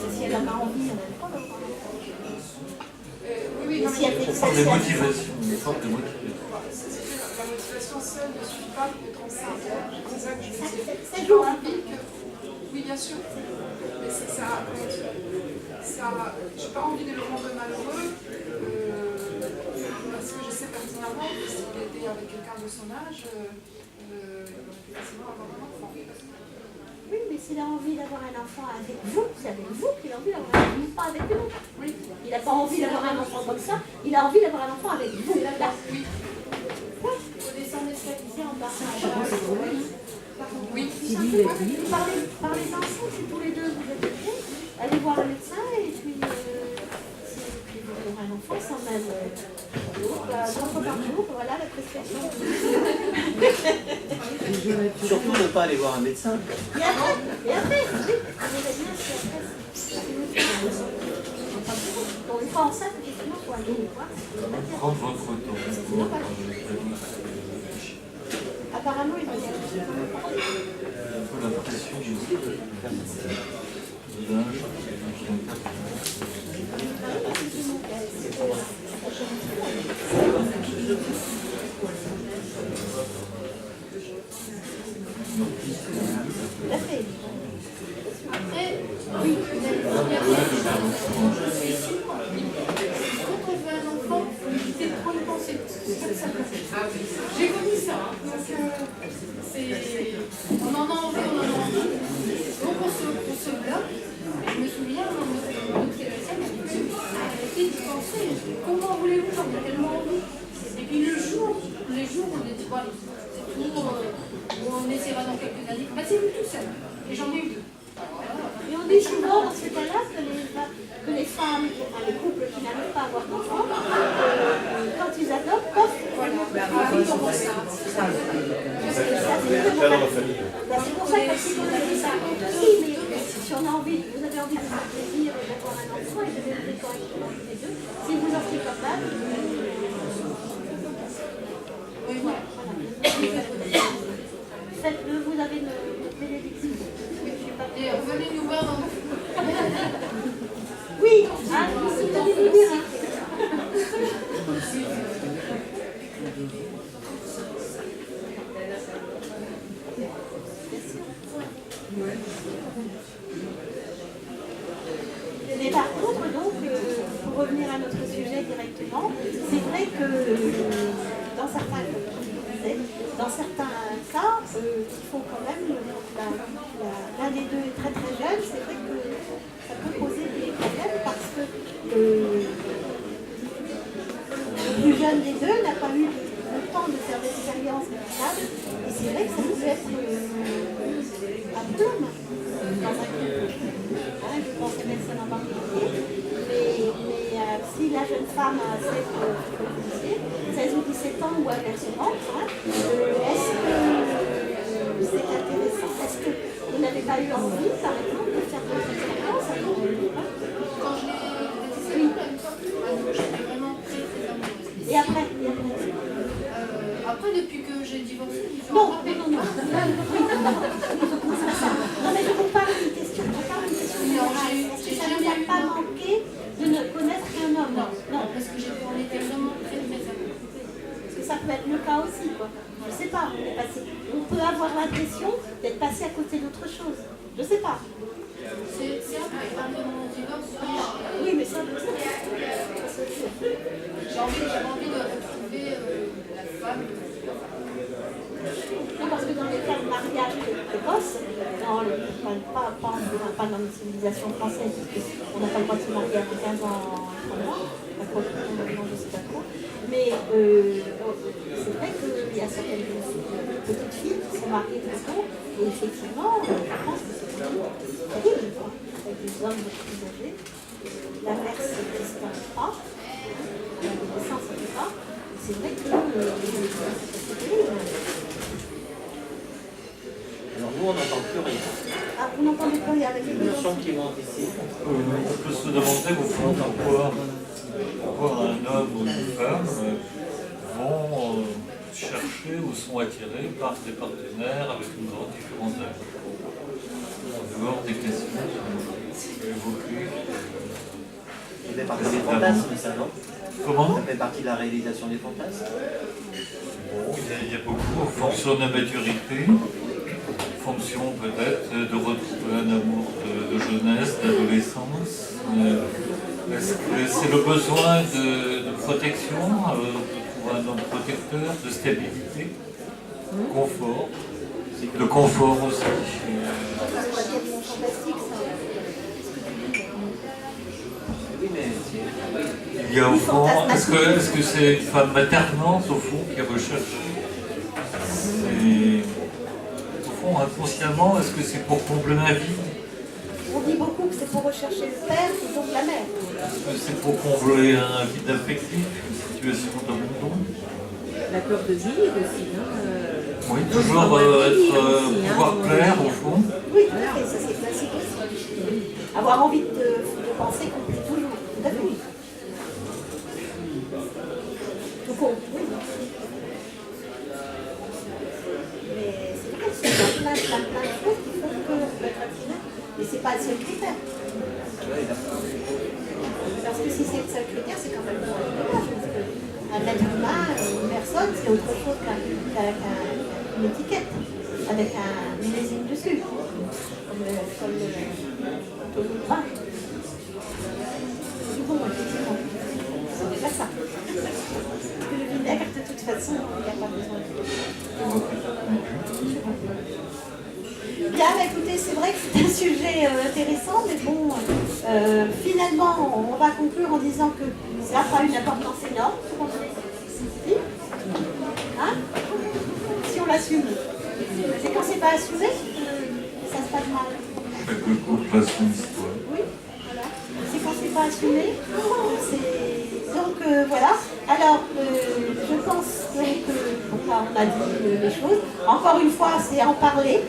Si elle n'a pas envie, elle n'a pas d'avoir un enfant. Oui, Et non, si elle mais fait Une sorte de motivation, une sorte de motivation. la motivation seule ne suffit pas pour être enceinte. C'est ça que je veux dire. Ça J'ai joue. pas envie que... Oui, bien sûr. Mais c'est ça, j'ai pas envie de le rendre malheureux parce que je sais pertinemment que s'il était avec quelqu'un de son âge, il aurait pu facilement avoir un enfant. Oui, mais s'il a envie d'avoir un enfant avec vous, c'est avec vous qu'il a envie d'avoir un enfant, pas avec nous. Oui. Il n'a pas envie d'avoir un enfant comme ça, il a envie d'avoir un enfant avec vous. Là. Oui. Il faut descendre l'escalier en bas. Oui. Parlez-en si tous les deux vous êtes OK. Allez voir un médecin et puis si vous aurez un enfant sans même 2 fois par jour, voilà la prescription. Surtout ne pas aller voir un médecin. Et après, oui. Bon, une fois enceinte, effectivement, il faut aller voir. Prendre votre temps. Apparemment, il va y aller. Un peu la pression du l'âge qui Tout à fait. Après, oui, vous avez dit, quand on veut un enfant, il faut éviter de trop y penser. C'est ça que ça fait. J'ai connu ça. Donc, on en a envie. Donc, on se bloque. Je me souviens, notre thérapeute m'a dit arrêtez d'y penser. Comment voulez-vous quand vous avez tellement envie? Et puis les jours, on a dit, bon, c'est tout, on essaiera dans quelques années. Bah, c'est venu tout seul. Et j'en ai eu 2. Et on dit souvent dans ce cas-là que les femmes, enfin les couples qui n'arrivent pas à avoir d'enfants, quand ils adoptent, c'est pour ça que la psychologie ça compte aussi, mais si on a envie, vous avez envie de vous faire plaisir d'avoir un enfant et de vivre correctement tous les deux, si vous en êtes capable, Oui, voilà. faites-le, vous avez une bénédiction. Et venez nous voir dans Oui, hein, vous allez nous dire. Mais par contre, donc, pour revenir à notre sujet directement, c'est vrai que dans certains cas, il faut quand même, l'un des deux est très très jeune, c'est vrai que ça peut poser des problèmes parce que le plus jeune des deux n'a pas eu le temps de faire l'expérience médicale et c'est vrai que ça peut être un problème dans un couple. Je pense que médecin en particulier, mais si la jeune femme a 16 ou 17 ans ou inversement, est-ce que c'est intéressant? Est-ce que vous n'avez pas eu envie, par exemple, de faire votre expérience? Quand je l'ai décidé, j'étais vraiment très très amoureuse. Et après Après, depuis que j'ai divorcé, je suis non, non, mais je vous parle d'une question. générale. Est-ce que ça ne vous a pas manqué de ne connaître qu'un homme? Non, parce que on était vraiment très très amoureux. Parce que ça peut être le cas aussi, quoi. Je sais pas, on peut avoir l'impression d'être passé à côté d'autre chose. Je sais pas. C'est après mon divorce. Oui, mais ça, j'avais envie de retrouver la femme. non, parce que dans les cas de mariage précoce, pas dans la civilisation française, on n'a pas le droit de se marier après 15 ans en je ne sais pas trop. Mais c'est vrai qu'il y a certaines petites filles qui sont mariées très tôt, et effectivement, je pense que c'est terrible, quoi. Avec des hommes beaucoup plus âgés. L'inverse n'existe pas. La naissance n'est pas. C'est vrai que c'est terrible. Alors nous, on n'entend plus rien. Ah, vous n'entendez pas, il y a avec les Le son qui monte ici. On peut se demander pourquoi un homme ou une femme vont chercher ou sont attirés par des partenaires avec une grande différence d'âge. En dehors fait partie des fantasmes, ça, non? Comment? Ça fait partie de la réalisation des fantasmes? Bon, il y a beaucoup en fonction de la maturité, en fonction peut-être de retrouver un amour de jeunesse, d'adolescence. Est-ce que c'est le besoin de protection, de trouver un homme protecteur, de stabilité, confort, de confort aussi. Oui, mais Il y a au fond, est-ce que c'est une femme maternante au fond qui recherche? Au fond, inconsciemment, est-ce que c'est pour combler un vide? On dit beaucoup que c'est pour rechercher le père et donc la mère. Est-ce que c'est pour combler un vide affectif, une situation d'abandon? La peur de vivre aussi, hein. Oui, toujours pouvoir plaire au fond. Oui, tout à fait, ça c'est classique aussi. Avoir envie de penser qu'on est toujours, tout à fait. Tout compte, oui. Mais c'est vrai qu'il y a plein de choses qui font qu'on peut être attiré. Mais c'est pas le seul critère. Parce que si c'est le seul critère, c'est quand même dommage. Parce qu'un être humain, une personne, c'est autre chose qu'une étiquette, avec un millésime dessus, comme le vin. Du coup, effectivement, c'est déjà ça. Parce que le vinaigre, de toute façon, il n'y a pas besoin de... Bien, écoutez, c'est vrai que c'est un sujet intéressant, mais bon, finalement, on va conclure en disant que ça n'a pas une importance énorme, hein, si on l'assume. C'est quand c'est pas assumé que ça se passe mal. Chaque couple a son histoire. Oui, voilà. C'est quand c'est pas assumé. Donc voilà. Alors, je pense que on a dit les choses. Encore une fois, c'est en parler.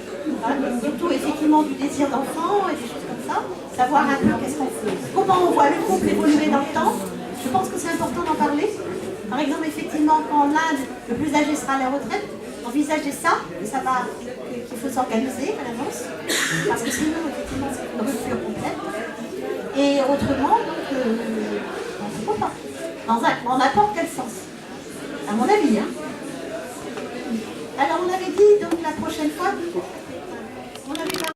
Hein, surtout effectivement du désir d'enfant et des choses comme ça. Savoir un peu qu'est-ce qu'on fait. Comment on voit le couple évoluer dans le temps. Je pense que c'est important d'en parler. Par exemple, effectivement, quand l'Inde, le plus âgé sera à la retraite, envisagez ça, qu'il faut s'organiser à l'avance, parce que sinon, effectivement, c'est une rupture complète. Et autrement, pourquoi pas, dans n'importe quel sens, à mon avis. Hein. Alors, on avait dit, donc, la prochaine fois, on avait